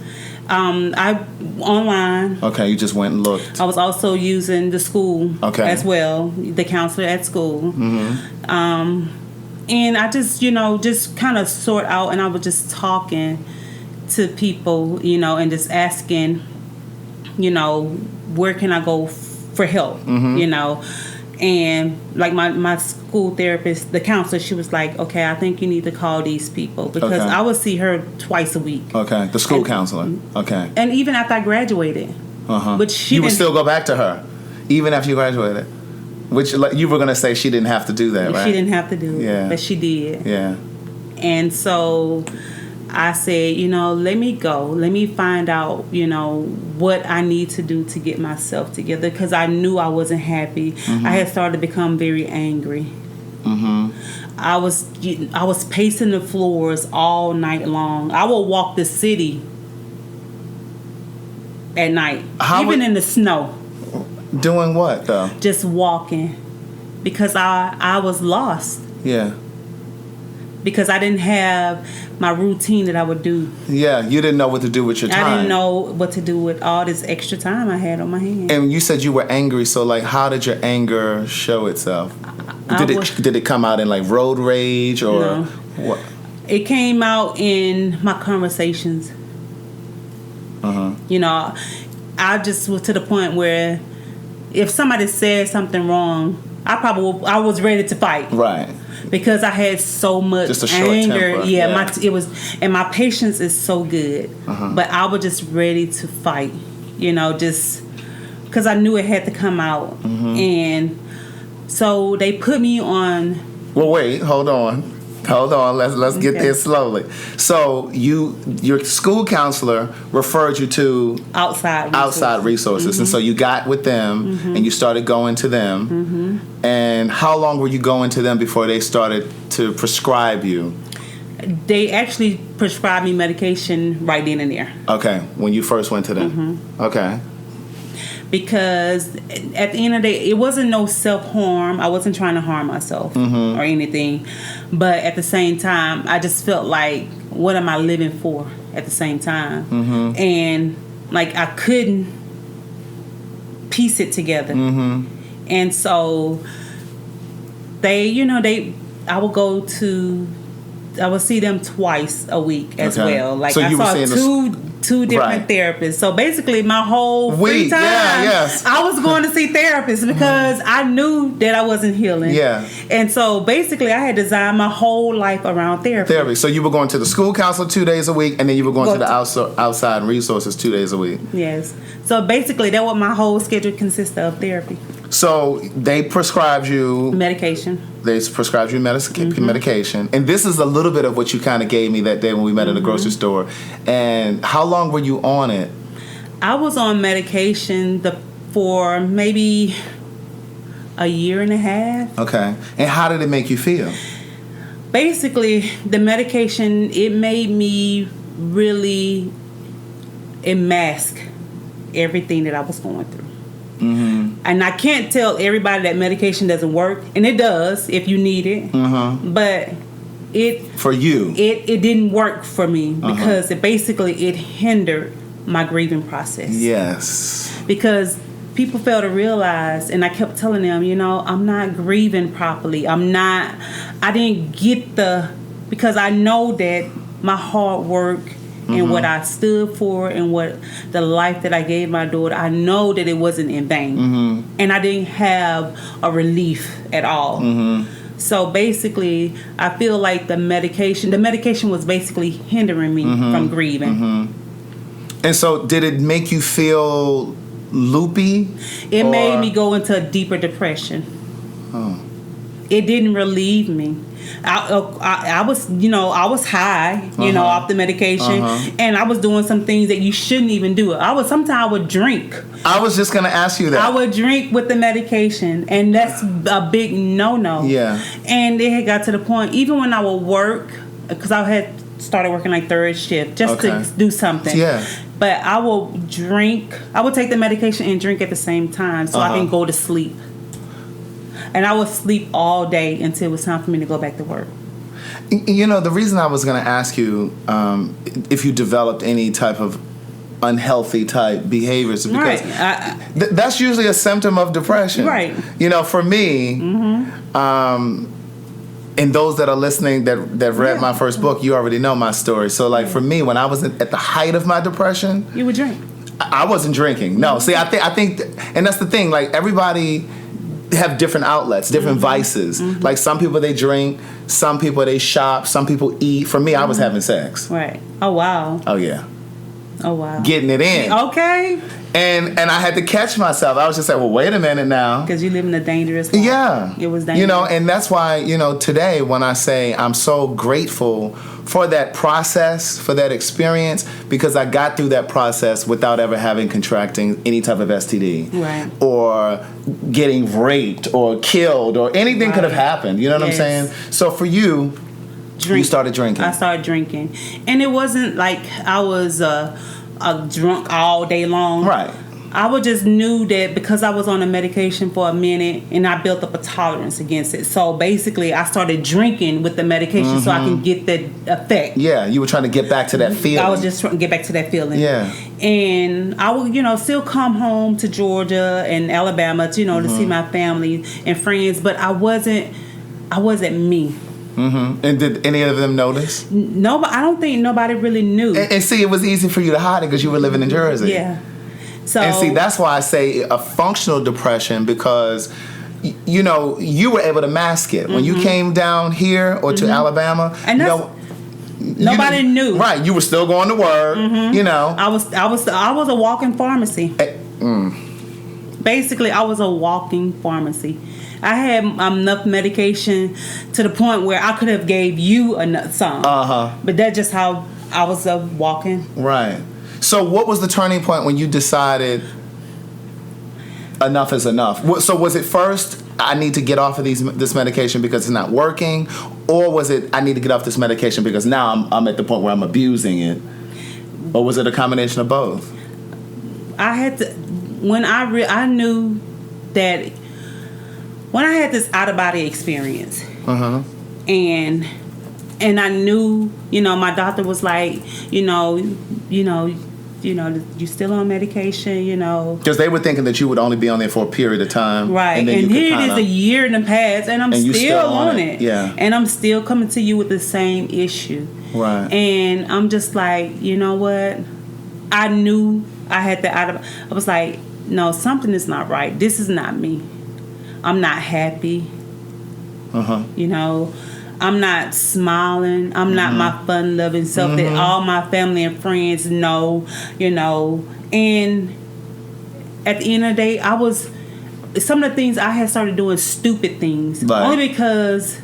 Online. Okay, you just went and looked. I was also using the school as well, the counselor at school. And I just kind of sort out, and I was just talking to people, and just asking, where can I go for help, And like my school therapist, the counselor, she was like, okay, I think you need to call these people, because I would see her twice a week. Okay, the school counselor. Okay. And even after I graduated. Which you would still go back to her, even after you graduated? Which, like, you were going to say she didn't have to do that, right? She didn't have to do it, yeah. But she did. Yeah. And so I said, let me go. Let me find out, what I need to do to get myself together, because I knew I wasn't happy. I had started to become very angry. I was pacing the floors all night long. I would walk the city at night, even in the snow. Doing what, though? Just walking, because I was lost. Yeah. Because I didn't have my routine that I would do. Yeah, you didn't know what to do with your time. I didn't know what to do with all this extra time I had on my hands. And you said you were angry, so, like, how did your anger show itself? Did it come out in, like, road rage, or no. what? It came out in my conversations. I just was to the point where if somebody said something wrong, I was ready to fight. Right. Because I had so much just a short anger. temper. Yeah, my patience is so good. But I was just ready to fight. Just because I knew it had to come out. And so they put me on. Well, wait, hold on. Let's get there slowly. So your school counselor referred you to outside resources, and so you got with them and you started going to them. And how long were you going to them before they started to prescribe you? They actually prescribed me medication right then and there. Okay, when you first went to them. Okay. Because at the end of the day, it wasn't no self-harm. I wasn't trying to harm myself or anything. But at the same time, I just felt like, what am I living for at the same time? And, like, I couldn't piece it together. And so I would see them twice a week as well. Like, so I saw two different therapists. So basically, my whole free time, I was going to see therapists because I knew that I wasn't healing. Yeah. And so basically, I had designed my whole life around therapy. So you were going to the school counselor 2 days a week, and then you were going to the outside resources 2 days a week. Yes. So basically, that's what my whole schedule consists of, therapy. So they prescribed you medication. They prescribed you medication. And this is a little bit of what you kind of gave me that day when we met at the grocery store. And how long were you on it? I was on medication for maybe a year and a half. Okay. And how did it make you feel? Basically, the medication, it made me really mask everything that I was going through. And I can't tell everybody that medication doesn't work, and it does if you need it. But for you, it didn't work for me because it hindered my grieving process. Yes, because people fail to realize, and I kept telling them, I'm not grieving properly. I didn't get because I know that my hard work and what I stood for and what the life that I gave my daughter, I know that it wasn't in vain. And I didn't have a relief at all. So basically, I feel like the medication was basically hindering me from grieving. And so did it make you feel loopy? It made me go into a deeper depression. It didn't relieve me. I was high, off the medication, and I was doing some things that you shouldn't even do. Sometimes I would drink. I was just going to ask you that. I would drink with the medication, and that's a big no-no. Yeah. And it had got to the point, even when I would work, because I had started working like third shift just to do something. Yeah. But I will drink. I would take the medication and drink at the same time so I can go to sleep. And I would sleep all day until it was time for me to go back to work. The reason I was going to ask you if you developed any type of unhealthy type behaviors is because that's usually a symptom of depression. Right. For me, and those that are listening that read my first book, you already know my story. So, like, for me, when I was at the height of my depression... You would drink. I wasn't drinking. No. See, I think... And that's the thing. Like, everybody... have different outlets, different vices. Like some people they drink, some people they shop, some people eat. For me, I was having sex. Right. Oh wow. Oh yeah. Oh wow. Getting it in. Okay. And I had to catch myself. I was just like, well, wait a minute now. Because you live in a dangerous life. Yeah. It was dangerous. You know, and that's why, you know, today when I say I'm so grateful for that process, for that experience, because I got through that process without ever contracting any type of STD. Right. Or getting raped or killed or anything could have happened. You know what I'm saying? So for you, you started drinking. I started drinking. And it wasn't like I was a drunk all day long. Right. I just knew that because I was on the medication for a minute and I built up a tolerance against it. So basically I started drinking with the medication so I can get that effect. Yeah, you were trying to get back to that feeling. I was just trying to get back to that feeling. Yeah. And I would, you know, still come home to Georgia and Alabama to, you know, to see my family and friends, but I wasn't me. And did any of them notice? No, but I don't think nobody really knew. And see, it was easy for you to hide it because you were living in Jersey. Yeah. So, and see, that's why I say a functional depression, because you know you were able to mask it when you came down here or to Alabama. And that's, nobody knew. Right, you were still going to work. You know, I was a walking pharmacy. Basically, I was a walking pharmacy. I had enough medication to the point where I could have gave you some. But that's just how I was a walking. Right. So what was the turning point when you decided enough is enough? So was it first, I need to get off of this medication because it's not working? Or was it, I need to get off this medication because now I'm at the point where I'm abusing it? Or was it a combination of both? I had to, when I knew that, when I had this out-of-body experience, and I knew, you know, my doctor was like, you know, you still on medication, you know. Because they were thinking that you would only be on there for a period of time. Right. And here it is a year in the past, and I'm still on it. Yeah. And I'm still coming to you with the same issue. Right. And I'm just like, you know what? I knew I had to I was like, no, something is not right. This is not me. I'm not happy. You know, I'm not smiling. I'm not my fun-loving self that all my family and friends know, you know. And at the end of the day, some of the things I had started doing stupid things. Right. Only because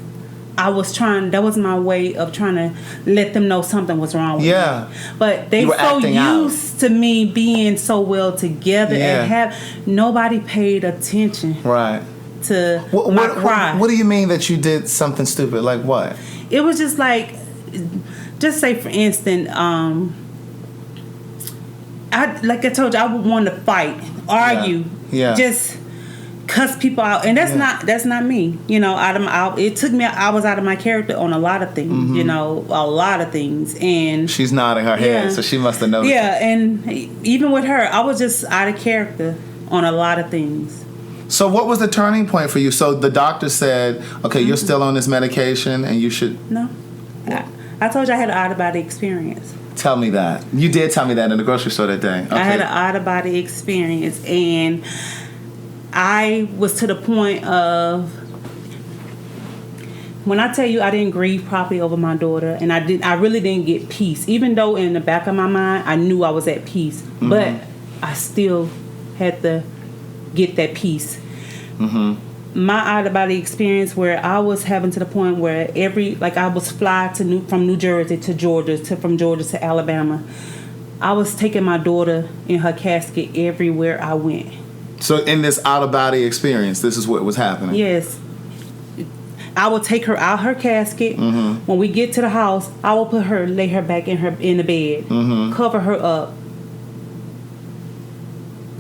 I was that was my way of trying to let them know something was wrong with me. But they so used to me being so well together and nobody paid attention. Right. To my cry. What do you mean that you did something stupid? Like what? It was just like, just say for instance, like I told you, I would want to fight, argue, just cuss people out, and that's not me. You know, it took me. I was out of my character on a lot of things. You know, a lot of things, and she's nodding her head, so she must have noticed. Yeah, and even with her, I was just out of character on a lot of things. So what was the turning point for you? So the doctor said, okay, you're still on this medication and you should... No. I told you I had an out-of-body experience. Tell me that. You did tell me that in the grocery store that day. Okay. I had an out-of-body experience, and I was to the point of... When I tell you I didn't grieve properly over my daughter, and I really didn't get peace. Even though in the back of my mind, I knew I was at peace. But I still had to get that peace. My out-of-body experience, where I was having to the point where I was fly from New Jersey to Georgia, from Georgia to Alabama. I was taking my daughter in her casket everywhere I went. So in this out-of-body experience, this is what was happening? Yes. I would take her out her casket. When we get to the house, I will lay her back in the bed, cover her up.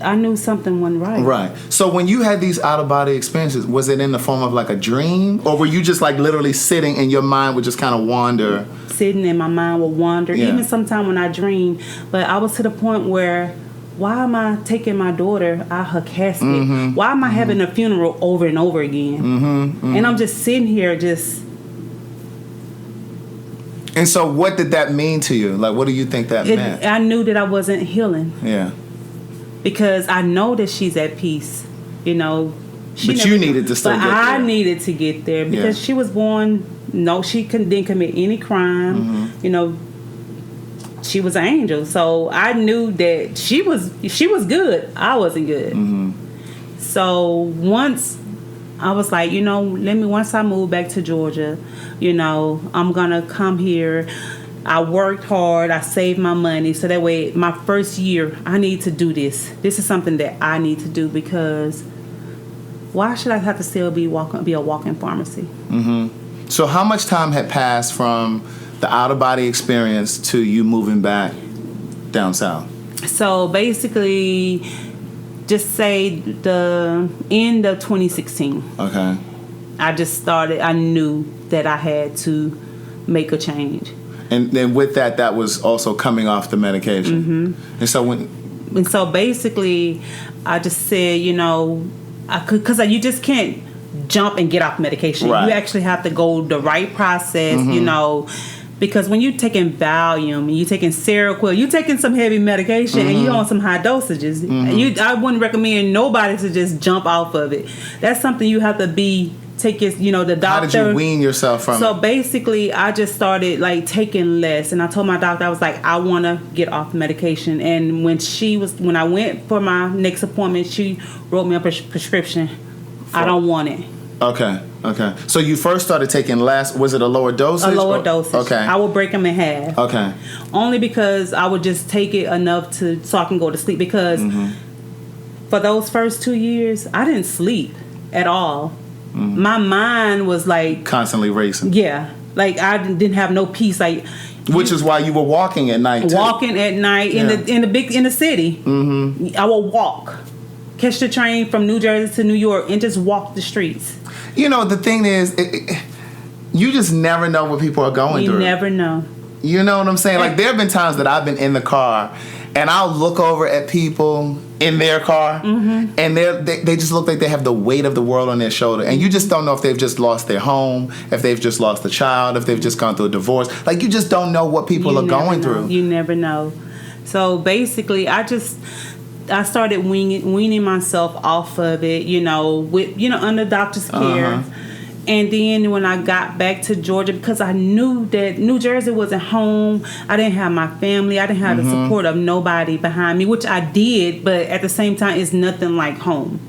I knew something wasn't right. Right. So when you had these out-of-body experiences, was it in the form of like a dream? Or were you just like literally sitting and your mind would just kind of wander? Sitting and my mind would wander. Even sometimes when I dream. But I was to the point where, why am I taking my daughter out her casket? Why am I having a funeral over and over again? And I'm just sitting here just... And so what did that mean to you? Like, what do you think that meant? I knew that I wasn't healing. Yeah. Because I know that she's at peace. You know, But you needed to still but get there. I needed to get there because she was born. No, she didn't commit any crime. You know, she was an angel. So I knew that she was good. I wasn't good. So once I was like, you know, once I move back to Georgia, you know, I'm gonna come here. I worked hard. I saved my money. So that way, my first year, I need to do this. This is something that I need to do because why should I have to still be a walk-in pharmacy? So how much time had passed from the out-of-body experience to you moving back down south? So basically, just say the end of 2016. Okay. I knew that I had to make a change. And then with that was also coming off the medication. And so basically, I just said, you know, because you just can't jump and get off medication. Right. You actually have to go the right process, you know, because when you're taking Valium and you're taking Cerebral, you're taking some heavy medication and you're on some high dosages. I wouldn't recommend nobody to just jump off of it. That's something you have to the doctor. how did you wean yourself from So it? basically, I just started like taking less, and I told my doctor, I was like, I want to get off medication. And when I went for my next appointment, she wrote me a prescription. I don't want it. Okay. So you first started taking less. Was it a lower dosage? A lower dosage. Okay. I would break them in half. Okay. Only because I would just take it enough so I can go to sleep. Because for those first 2 years, I didn't sleep at all. My mind was like constantly racing. Yeah, like I didn't have no peace. Like, which is why you were walking at night. Walking at night in the city. I would walk, catch the train from New Jersey to New York, and just walk the streets. You know, the thing is, you just never know what people are going through. You never know. You know what I'm saying? Like, there have been times that I've been in the car and I'll look over at people in their car and they just look like they have the weight of the world on their shoulder. And you just don't know if they've just lost their home, if they've just lost a child, if they've just gone through a divorce. Like, you just don't know what people are going through. You never know. So basically, I started weaning myself off of it, you know, under doctor's care. And then when I got back to Georgia, because I knew that New Jersey wasn't home, I didn't have my family, I didn't have the support of nobody behind me, which I did, but at the same time, it's nothing like home.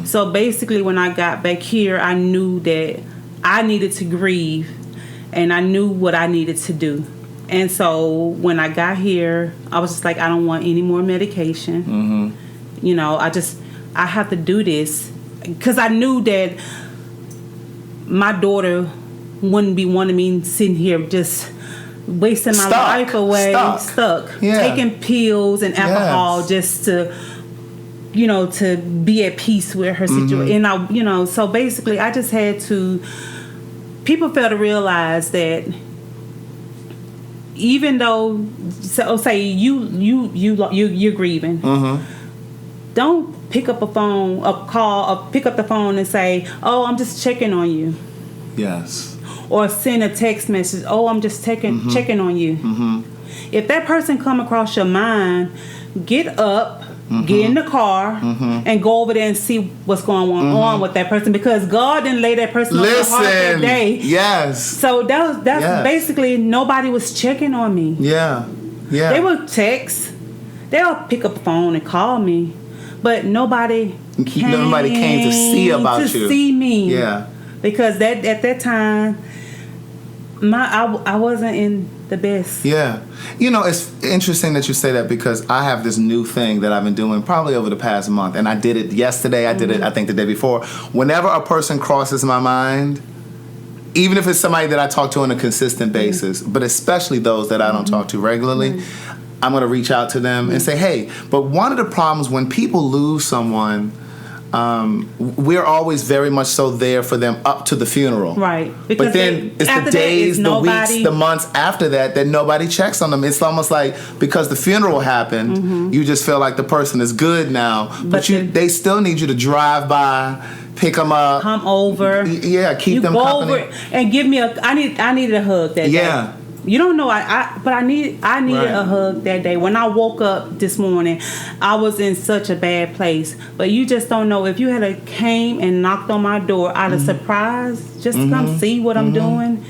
So basically, when I got back here, I knew that I needed to grieve, and I knew what I needed to do. And so when I got here, I was just like, I don't want any more medication. You know, I have to do this, because I knew that my daughter wouldn't be wanting me sitting here just wasting my life away, stuck. Taking pills and alcohol just to, you know, to be at peace with her situation. And so basically I just had to, people fail to realize that even though, say you're grieving, don't pick up pick up the phone and say, "Oh, I'm just checking on you." Yes. Or send a text message, "Oh, I'm just checking on you." If that person come across your mind, get up, get in the car, and go over there and see what's going on with that person, because God didn't lay that person on your heart that day. Yes. So that's basically, nobody was checking on me. Yeah. They would text. They'll pick up the phone and call me, but nobody came to see about you. To see me. Yeah. Because at that time, I wasn't in the best. Yeah. You know, it's interesting that you say that, because I have this new thing that I've been doing probably over the past month, and I did it yesterday. I did it, I think, the day before. Whenever a person crosses my mind, even if it's somebody that I talk to on a consistent basis, but especially those that I don't talk to regularly, I'm going to reach out to them and say, hey, but one of the problems when people lose someone, we're always very much so there for them up to the funeral. Right. Because but then it's the days, the weeks, the months after that nobody checks on them. It's almost like, because the funeral happened, you just feel like the person is good now. But they still need you to drive by, pick them up, come over. Yeah, keep them company. Over and give me I needed a hug that day. You don't know. But I needed Right. a hug that day. When I woke up this morning, I was in such a bad place. But you just don't know. If you had a came and knocked on my door out of surprise, just to come see what I'm doing,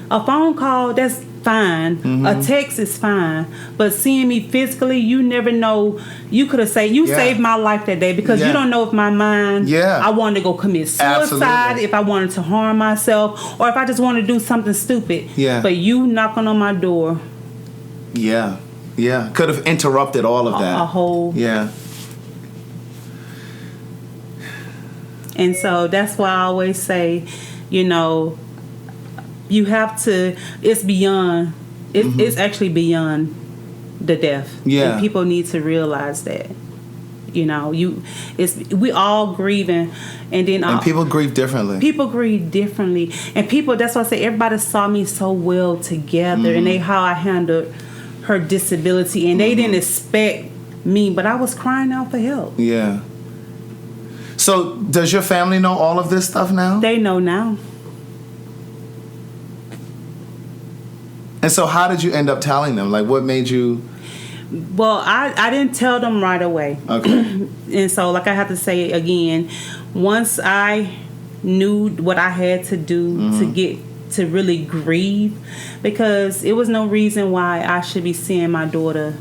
a phone call, that's fine. A text is fine. But seeing me physically, you never know. You could have said, you saved my life that day, because you don't know if my mind, I wanted to go commit suicide, Absolutely. if I wanted to harm myself, or if I just wanted to do something stupid. Yeah. But you knocking on my door, Yeah. Yeah. Could have interrupted all of that. a whole. Yeah. And so that's why I always say, you know, you have to, it's beyond, it's actually beyond the death. Yeah. And people need to realize that. You know, we all grieving, and then And people grieve differently. People grieve differently, and people. That's why I say everybody saw me so well together, and how I handled her disability, and they didn't expect me, but I was crying out for help. Yeah. So, does your family know all of this stuff now? They know now. And so, how did you end up telling them? Like, what made you? Well, I didn't tell them right away. Okay. And so, like I have to say again, once I knew what I had to do to get to really grieve, because it was no reason why I should be seeing my daughter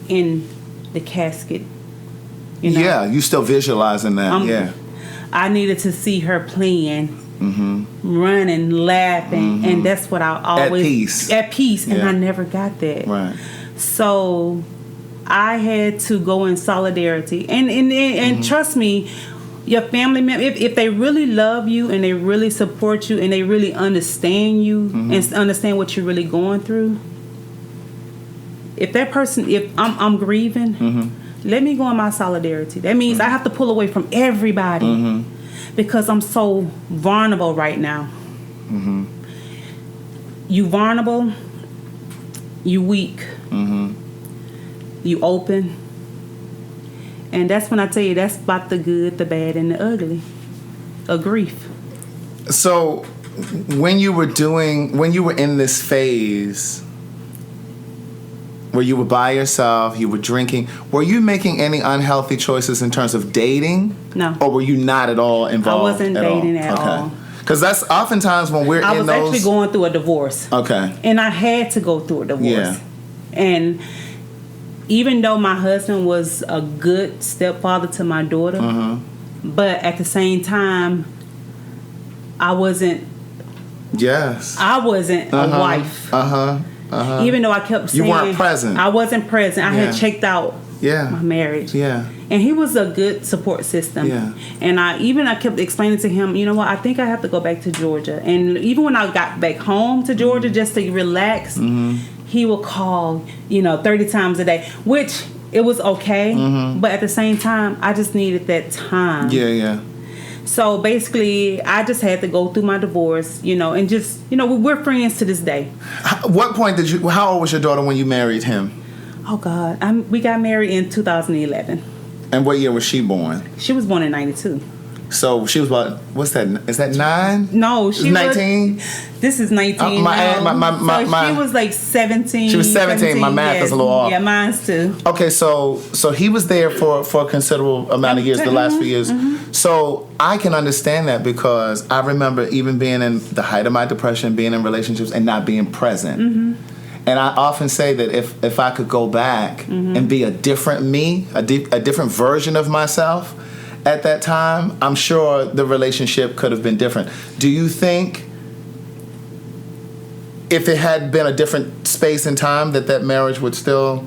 in the casket. You know? Yeah, you still visualizing that. Yeah. I needed to see her playing, running, laughing, and that's what I always At peace, and Yeah. I never got that. Right. So I had to go in solidarity, and trust me, your family member, if they really love you and they really support you and they really understand you and understand what you're really going through, if that person, if I'm grieving, let me go in my solidarity. That means I have to pull away from everybody because I'm so vulnerable right now. You vulnerable, you weak, you open, and that's when I tell you, that's about the good, the bad, and the ugly of grief. So, when you were in this phase where you were by yourself, you were drinking, were you making any unhealthy choices in terms of dating? No. Or were you not at all involved? I wasn't dating at all. Because that's oftentimes when we're I in was those... actually going through a divorce. Okay. And I had to go through a divorce. Yeah. And even though my husband was a good stepfather to my daughter, but at the same time, I wasn't Yes. a wife. Even though I kept saying... You weren't present. I wasn't present. I Yeah. had checked out Yeah. my marriage. Yeah. And he was a good support system. Yeah. And I kept explaining to him, you know what, I think I have to go back to Georgia. And even when I got back home to Georgia just to relax, he would call, 30 times a day, which it was okay. But at the same time, I just needed that time. Yeah, yeah. So basically, I just had to go through my divorce, and just, we're friends to this day. What point how old was your daughter when you married him? Oh, God. We got married in 2011. And what year was she born? She was born in 92. So she was about, what's that? Is that 9? No, she 19? This is 19. My she was like 17. She was 17. My math is a little off. Yeah, mine's too. Okay, so he was there for a considerable amount of years, the last few years. So I can understand that, because I remember even being in the height of my depression, being in relationships and not being present. And I often say that if I could go back and be a different me, a different version of myself at that time, I'm sure the relationship could have been different. Do you think if it had been a different space and time that marriage would still...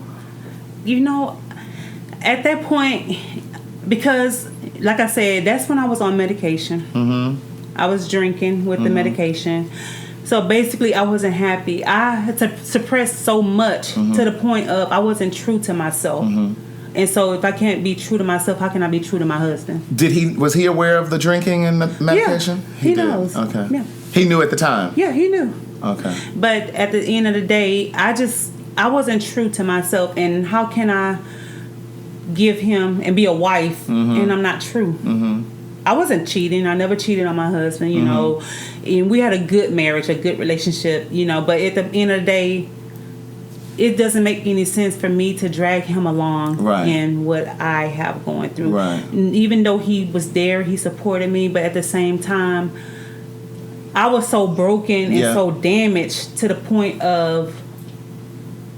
At that point, because like I said, that's when I was on medication. I was drinking with the medication. So basically, I wasn't happy. I had to suppress so much to the point of I wasn't true to myself. And so if I can't be true to myself, how can I be true to my husband? Was he aware of the drinking and the medication? Yeah, he knows. Okay. Yeah. He knew at the time? Yeah, he knew. Okay. But at the end of the day, I wasn't true to myself. And how can I give him and be a wife and I'm not true? I wasn't cheating. I never cheated on my husband, you know. And we had a good marriage, a good relationship, you know. But at the end of the day, it doesn't make any sense for me to drag him along in what I have going through. Right. And even though he was there, he supported me, but at the same time, I was so broken and so damaged to the point of,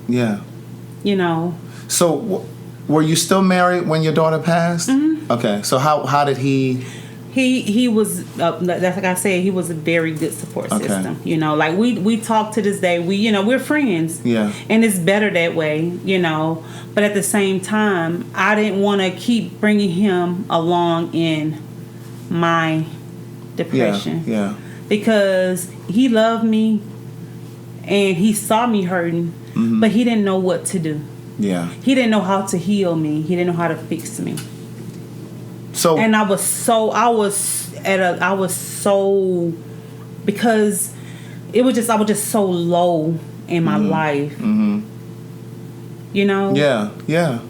you know. So, were you still married when your daughter passed? Mm-hmm. Okay. So how did he? He was that's like I said, he was a very good support system. You know, like we talk to this day. We're friends. Yeah. And it's better that way. You know, but at the same time, I didn't want to keep bringing him along in my depression. Yeah. Because he loved me, and he saw me hurting, but he didn't know what to do. Yeah. He didn't know how to heal me. He didn't know how to fix me. So, and I was so because I was just so low in my life. Mm-hmm. You know? Yeah, yeah.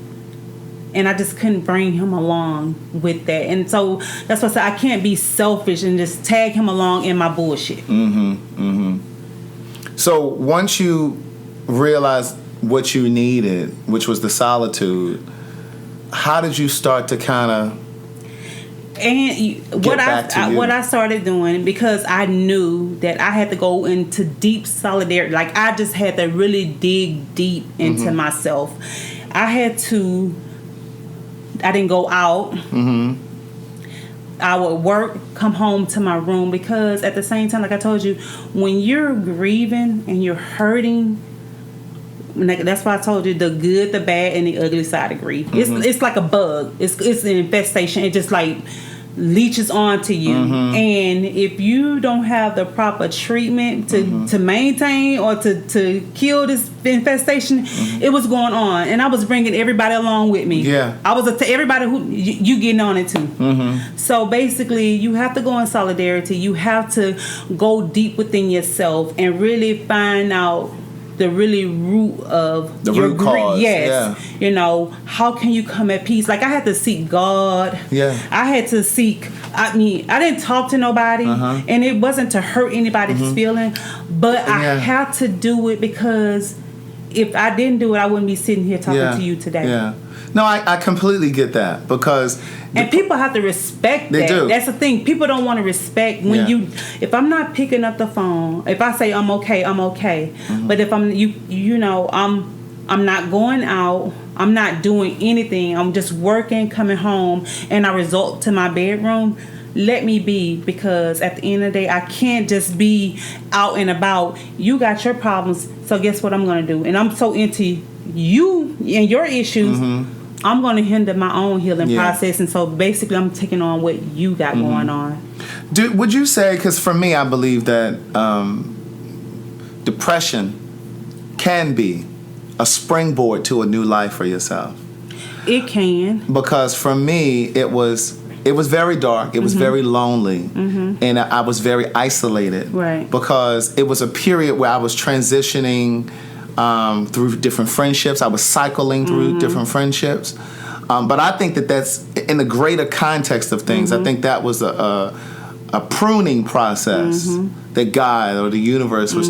And I just couldn't bring him along with that. And so that's why I said I can't be selfish and just tag him along in my bullshit. Mm-hmm. Mm-hmm. So once you realized what you needed, which was the solitude, how did you start to kind of what I started doing, because I knew that I had to go into deep solidarity. Like I just had to really dig deep into myself. I didn't go out. Mm-hmm. I would work, come home to my room, because at the same time, like I told you, when you're grieving and you're hurting, that's why I told you the good, the bad, and the ugly side of grief. It's like a bug. It's an infestation. It just like leeches onto you. And if you don't have the proper treatment to maintain or to kill this infestation, it was going on, and I was bringing everybody along with me. Yeah, I was everybody who you getting on it too. So basically, you have to go in solidarity. You have to go deep within yourself and really find out the really root of the root cause. Yes. Yeah. You know, how can you come at peace? Like I had to seek God. Yeah. I had to seek, I didn't talk to nobody, and it wasn't to hurt anybody's feeling, but I had to do it, because if I didn't do it, I wouldn't be sitting here talking to you today. Yeah. No, I completely get that, because and people have to respect that. They do. That's the thing. People don't want to respect when if I'm not picking up the phone, if I say I'm okay, I'm okay. But if I'm I'm not going out, I'm not doing anything, I'm just working, coming home, and I resort to my bedroom, let me be, because at the end of the day, I can't just be out and about. You got your problems, so guess what I'm going to do? And I'm so into you and your issues, I'm going to hinder my own healing process. And so basically, I'm taking on what you got going on. Would you say, because for me, I believe that depression can be a springboard to a new life for yourself? It can. Because for me, it was very dark. It was very lonely. And I was very isolated. Right. Because it was a period where I was transitioning through different friendships. I was cycling through different friendships. But I think that's in the greater context of things. I think that was a pruning process that God or the universe was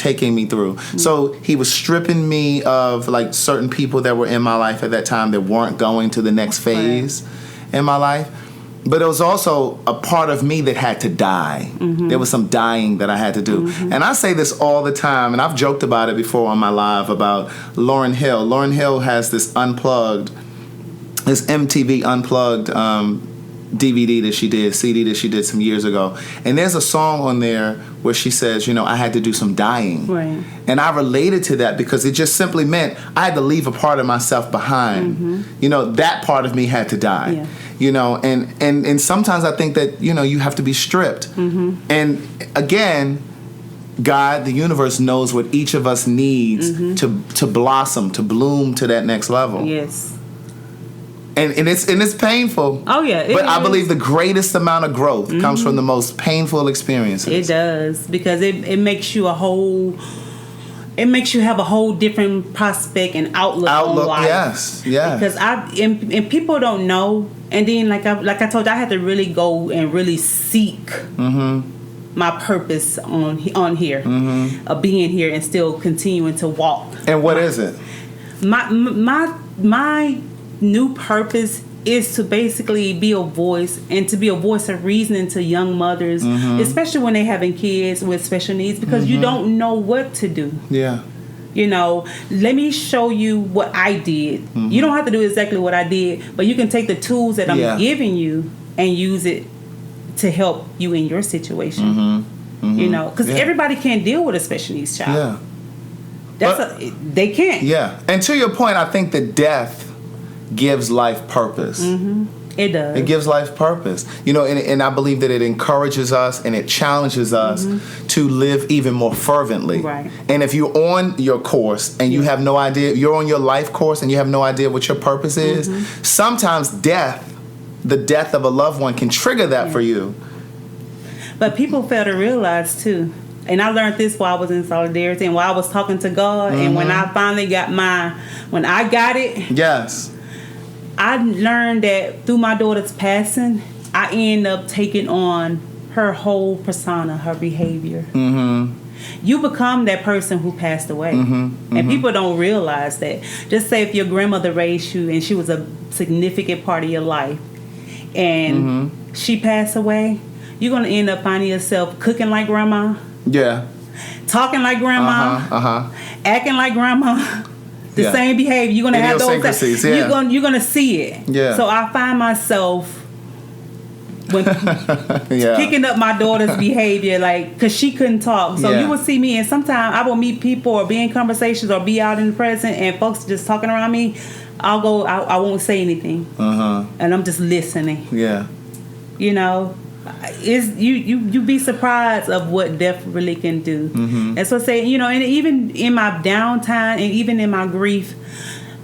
taking me through. So he was stripping me of like certain people that were in my life at that time that weren't going to the next phase in my life. But it was also a part of me that had to die. There was some dying that I had to do. And I say this all the time, and I've joked about it before on my live about Lauryn Hill. Lauryn Hill has this MTV Unplugged DVD that she did, CD that she did some years ago. And there's a song on there where she says, I had to do some dying. Right. And I related to that because it just simply meant I had to leave a part of myself behind. That part of me had to die. Yeah. And sometimes I think that, you have to be stripped. And again, God, the universe, knows what each of us needs to blossom, to bloom to that next level. Yes. And it's painful. Oh yeah, but I believe the greatest amount of growth comes from the most painful experiences. It does, because it makes you a whole. it makes you have a whole different prospect and outlook on life. Yes. Because and people don't know. And then, like I told you, I had to really go and really seek my purpose on here, of being here and still continuing to walk. And what is it? My new purpose is to basically be a voice, and to be a voice of reasoning to young mothers, especially when they're having kids with special needs, because you don't know what to do. Yeah. You know, let me show you what I did. You don't have to do exactly what I did, but you can take the tools that I'm giving you and use it to help you in your situation. You know, because everybody can't deal with a special needs child. Yeah. They can't. Yeah. And to your point, I think that death gives life purpose. It does. It gives life purpose. You know, and I believe that it encourages us and it challenges us to live even more fervently. Right. And if you're on your course and you have no idea, you're on your life course and you have no idea what your purpose is, sometimes the death of a loved one can trigger that for you. But people fail to realize too, and I learned this while I was in solidarity and while I was talking to God, and when I finally got when I got it, yes, I learned that through my daughter's passing, I end up taking on her whole persona, her behavior. You become that person who passed away. And people don't realize that. Just say if your grandmother raised you and she was a significant part of your life, and she passed away, you're going to end up finding yourself cooking like grandma. Yeah. Talking like grandma. Acting like grandma. The same behavior. You're gonna have those. You're gonna see it. Yeah. So I find myself when picking up my daughter's behavior, like, because she couldn't talk. So you will see me, and sometimes I will meet people or be in conversations or be out in the present, and folks just talking around me. I'll go. I won't say anything. And I'm just listening. Yeah. You know. You be surprised of what death really can do. That's what I say, you know, and even in my downtime and even in my grief,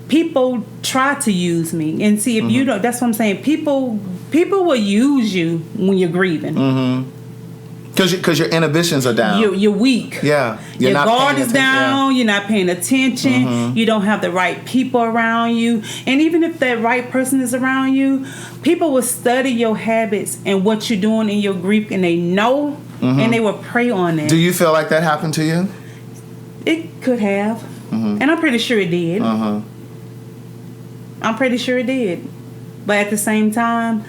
people try to use me. And see, if you don't, that's what I'm saying, people will use you when you're grieving. Because your inhibitions are down. You're weak. Yeah. Your guard is down. You're not paying attention. You don't have the right people around you. And even if that right person is around you, people will study your habits and what you're doing in your grief, and they know, and they will prey on it. Do you feel like that happened to you? It could have. And I'm pretty sure it did. I'm pretty sure it did. But at the same time,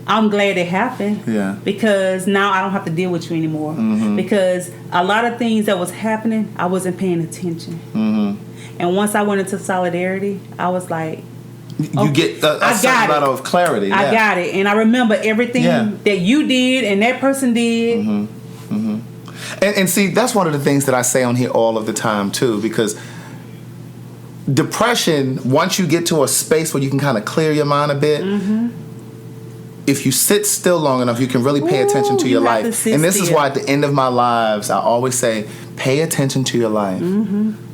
I'm glad it happened. Yeah. Because now I don't have to deal with you anymore. Because a lot of things that was happening, I wasn't paying attention. And once I went into solidarity, I was like, you get a certain amount of clarity. I got it. And I remember everything that you did and that person did. And see, that's one of the things that I say on here all of the time too, because depression, once you get to a space where you can kind of clear your mind a bit, if you sit still long enough, you can really pay attention to your life. And this is why at the end of my lives, I always say, pay attention to your life.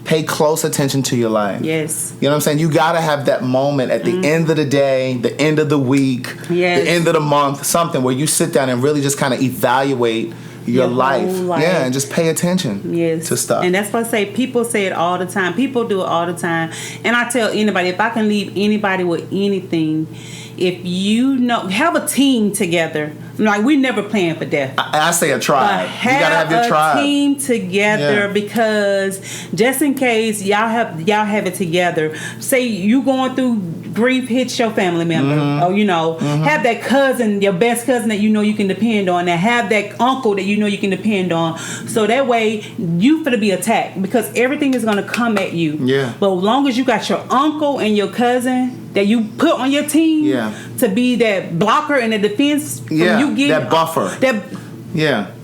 Pay close attention to your life. Yes. You know what I'm saying? You got to have that moment at the end of the day, the end of the week, the end of the month, something where you sit down and really just kind of evaluate your life. Yeah, and just pay attention to stuff. And that's what I say. People say it all the time. People do it all the time. And I tell anybody, if I can leave anybody with anything, if you know, have a team together. Like, we never plan for death. I say a tribe. You gotta have your tribe. Have a team together, because just in case y'all have it together. Say you going through grief hits your family member, or you know, have that cousin, your best cousin that you know you can depend on, and have that uncle that you know you can depend on. So that way you finna be attacked, because everything is gonna come at you. Yeah. But as long as you got your uncle and your cousin that you put on your team to be that blocker and the defense from you getting that buffer.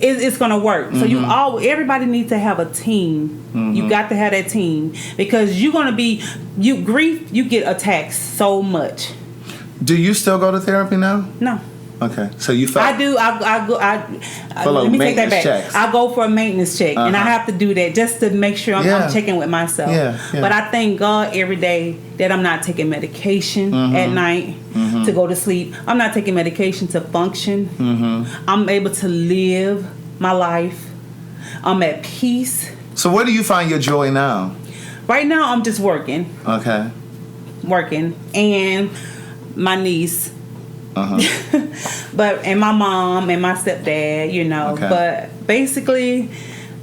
It's gonna work. So everybody needs to have a team. You got to have that team, because you're gonna be grief. You get attacked so much. Do you still go to therapy now? No. Okay, so you felt I do. Let me take that back. Checks. I go for a maintenance check, and I have to do that just to make sure I'm checking with myself. But I thank God every day that I'm not taking medication at night to go to sleep. I'm not taking medication to function. I'm able to live my life. I'm at peace So where do you find your joy now? Right now, I'm just working. Okay. And my niece. Uh-huh. And my mom and my stepdad, Okay. But basically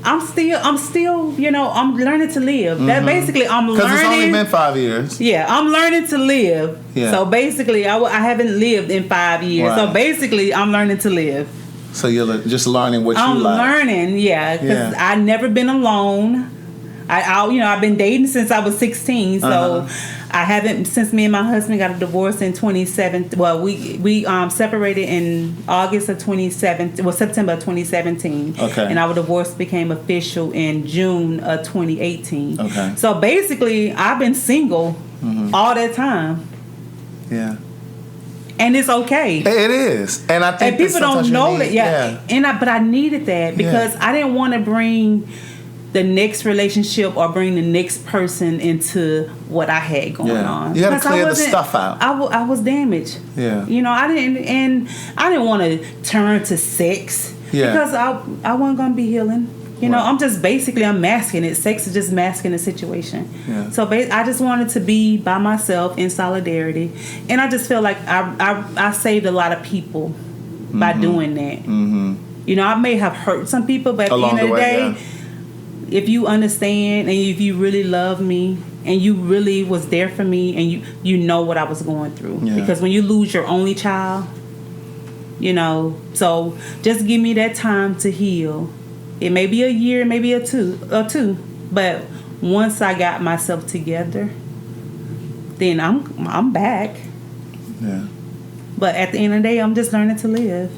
I'm still, I'm learning to live. That basically I'm learning. Because it's only been 5 years. Yeah, I'm learning to live. Yeah. So basically I haven't lived in 5 years. Right. So basically I'm learning to live. So you're just learning what I'm you like. learning, yeah, because I've never been alone. I've been dating since I was 16, so I haven't, since me and my husband got a divorce in 2017. Well, we separated in August of 2017. Well, September of 2017. Okay. And our divorce became official in June of 2018. Okay. So basically, I've been single all that time. Yeah. And it's okay. It is, and I think and people don't know that. Yeah. But I needed that because I didn't want to bring the next relationship or bring the next person into what I had going on. You got to clear the stuff out. I was damaged. Yeah. I didn't want to turn to sex because I wasn't gonna be healing. I'm masking it. Sex is just masking the situation. Yeah. So I just wanted to be by myself in solidarity, and I just feel like I saved a lot of people by doing that. Mm-hmm. I may have hurt some people, but at the end of the day, if you understand and if you really love me and you really was there for me and you know what I was going through, because when you lose your only child, so just give me that time to heal. It may be a year, maybe a two, but once I got myself together, then I'm back. Yeah. But at the end of the day, I'm just learning to live.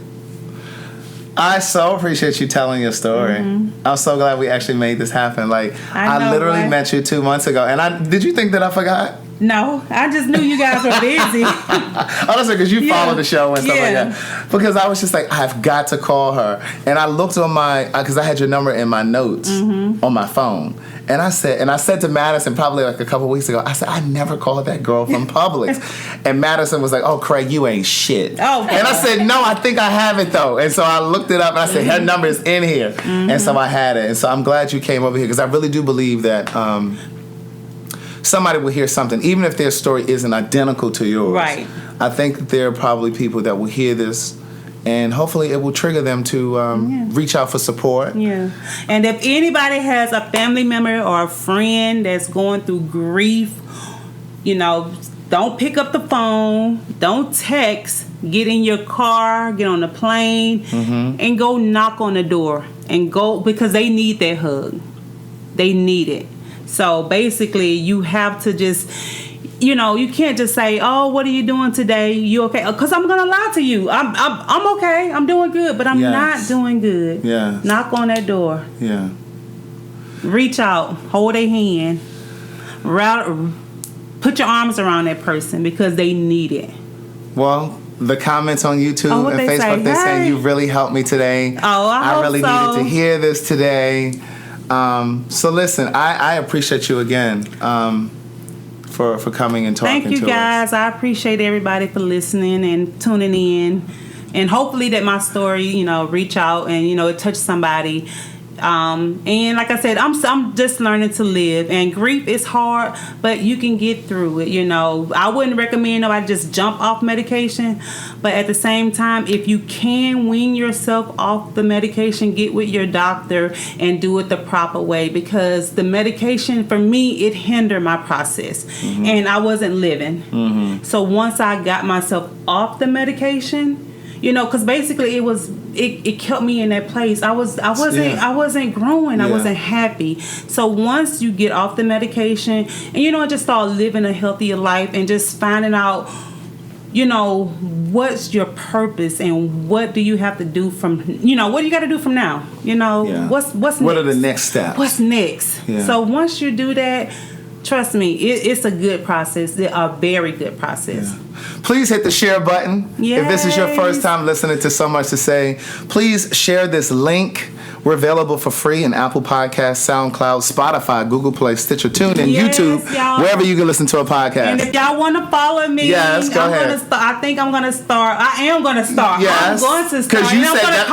I so appreciate you telling your story. I'm so glad we actually made this happen. I literally met you 2 months ago, and did you think that I forgot? No, I just knew you guys were busy. Honestly, because you follow the show and stuff like that. Because I was just like, I've got to call her. And I looked on because I had your number in my notes on my phone. And I said to Madison probably like a couple weeks ago, I said, I never called that girl from Publix. And Madison was like, oh, Craig, you ain't shit. Oh. And I said, no, I think I have it though. And so I looked it up and I said, her number is in here. And so I had it. And so I'm glad you came over here because I really do believe that somebody will hear something, even if their story isn't identical to yours. Right. I think that there are probably people that will hear this, and hopefully it will trigger them to reach out for support. Yeah. And if anybody has a family member or a friend that's going through grief, don't pick up the phone, don't text, get in your car, get on the plane, and go knock on the door and go, because they need that hug. They need it. So basically, you have to just, you can't just say, "Oh, what are you doing today? You okay?" Because I'm gonna lie to you. I'm okay. I'm doing good, but I'm not doing good. Yeah. Knock on that door. Yeah. Reach out. Hold their hand. Put your arms around that person because they need it. Well, the comments on YouTube and Facebook, they're saying you really helped me today. Oh, I really needed to hear this today. So listen, I appreciate you again for coming and talking to us. Thank you guys. I appreciate everybody for listening and tuning in, and hopefully that my story, reach out and it touch somebody. And like I said, I'm just learning to live, and grief is hard, but you can get through it. I wouldn't recommend nobody just jump off medication, but at the same time, if you can wean yourself off the medication, get with your doctor and do it the proper way, because the medication for me, it hindered my process, and I wasn't living. So once I got myself off the medication, because basically it kept me in that place. I wasn't growing. I wasn't happy. So once you get off the medication and just start living a healthier life and just finding out, what's your purpose and what do you have to do from, what do you got to do from now? What's next? What are the next steps? What's next? Yeah. So once you do that, trust me, it's a good process, a very good process. Yeah. Please hit the share button. Yes. If this is your first time listening to So Much to Say, please share this link We're available for free in Apple Podcasts, SoundCloud, Spotify, Google Play, Stitcher, TuneIn, Yes, YouTube, y'all. wherever you can listen to a And podcast. if y'all want to follow me, Yes, go ahead. I think I'm gonna start. I am gonna start. Yes, I'm going to 'cause start. you And I'm said gonna that-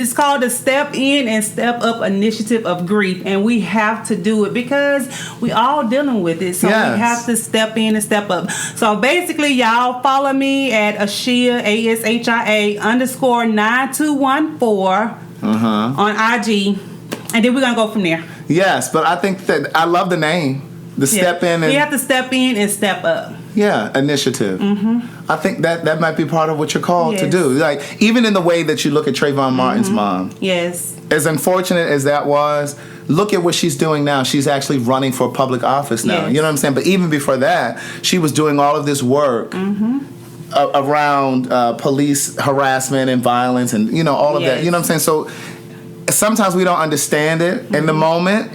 it's called the Step In and Step Up Initiative of Grief, and we have to do it because we all dealing with it. So Yes. we have to step in and step up. So basically, y'all follow me at Ashia ASHIA_9214 on IG, and then we're gonna go from there. Yes, but I think that I love the name. The Step In and we have to step in and step up. initiative. I think that might be part of what you're called to Yes. do. Like even in the way that you look at Trayvon Martin's mom, Yes. as unfortunate as that was, look at what she's doing now. She's actually running for public office now. Yes. You know what I'm saying? But even before that, she was doing all of this work around police harassment and violence and, all of that. Yes. You know what I'm saying? So sometimes we don't understand it in the moment,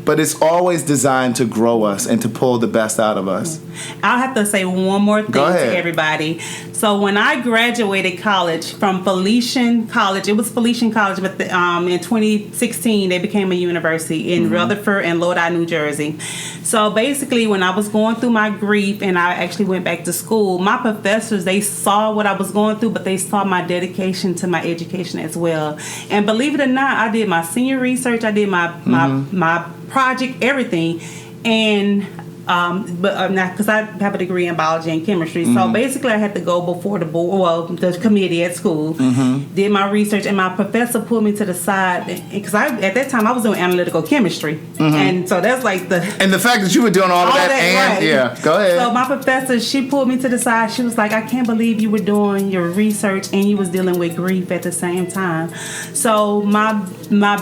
but it's always designed to grow us and to pull the best out of us. I'll have to say one more thing Go ahead. to everybody. So when I graduated college from Felician College, it was Felician College, but in 2016 they became a university in Rutherford and Lodi, New Jersey. So basically, when I was going through my grief and I actually went back to school, my professors, they saw what I was going through, but they saw my dedication to my education as well. And believe it or not, I did my senior research, I did my project, everything, and but not because I have a degree in biology and chemistry. So basically, I had to go before the board, well, the committee at school, did my research, and my professor pulled me to the side because at that time I was doing analytical chemistry, and so that's like And the fact that you were doing all of that, and right. go ahead. So my professor, she pulled me to the side. She was like, "I can't believe you were doing your research and you was dealing with grief at the same time." So my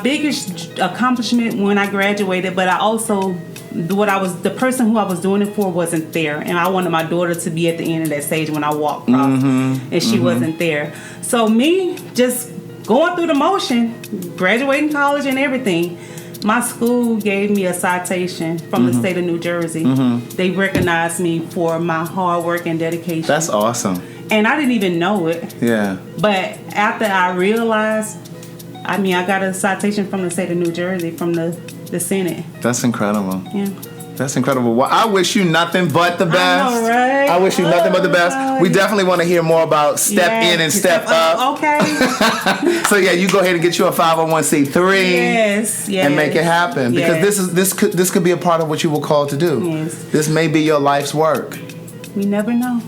biggest accomplishment when I graduated, but I also the person who I was doing it for wasn't there, and I wanted my daughter to be at the end of that stage when I walked across, and she wasn't there. So me just going through the motion, graduating college and everything. My school gave me a citation from the state of New Jersey. They recognized me for my hard work and dedication. That's awesome. And I didn't even know it. Yeah. But after I realized, I got a citation from the state of New Jersey, from the Senate. That's incredible. Yeah. That's incredible. Well, I wish you nothing but the best. I know, right? I wish you nothing but the best. We definitely want to hear more about Step In and Step Up. Okay. So yeah, you go ahead and get you a 501c3 Yes. and make it happen, because this could be a part of what you were called to do. Yes. This may be your life's work. We never know.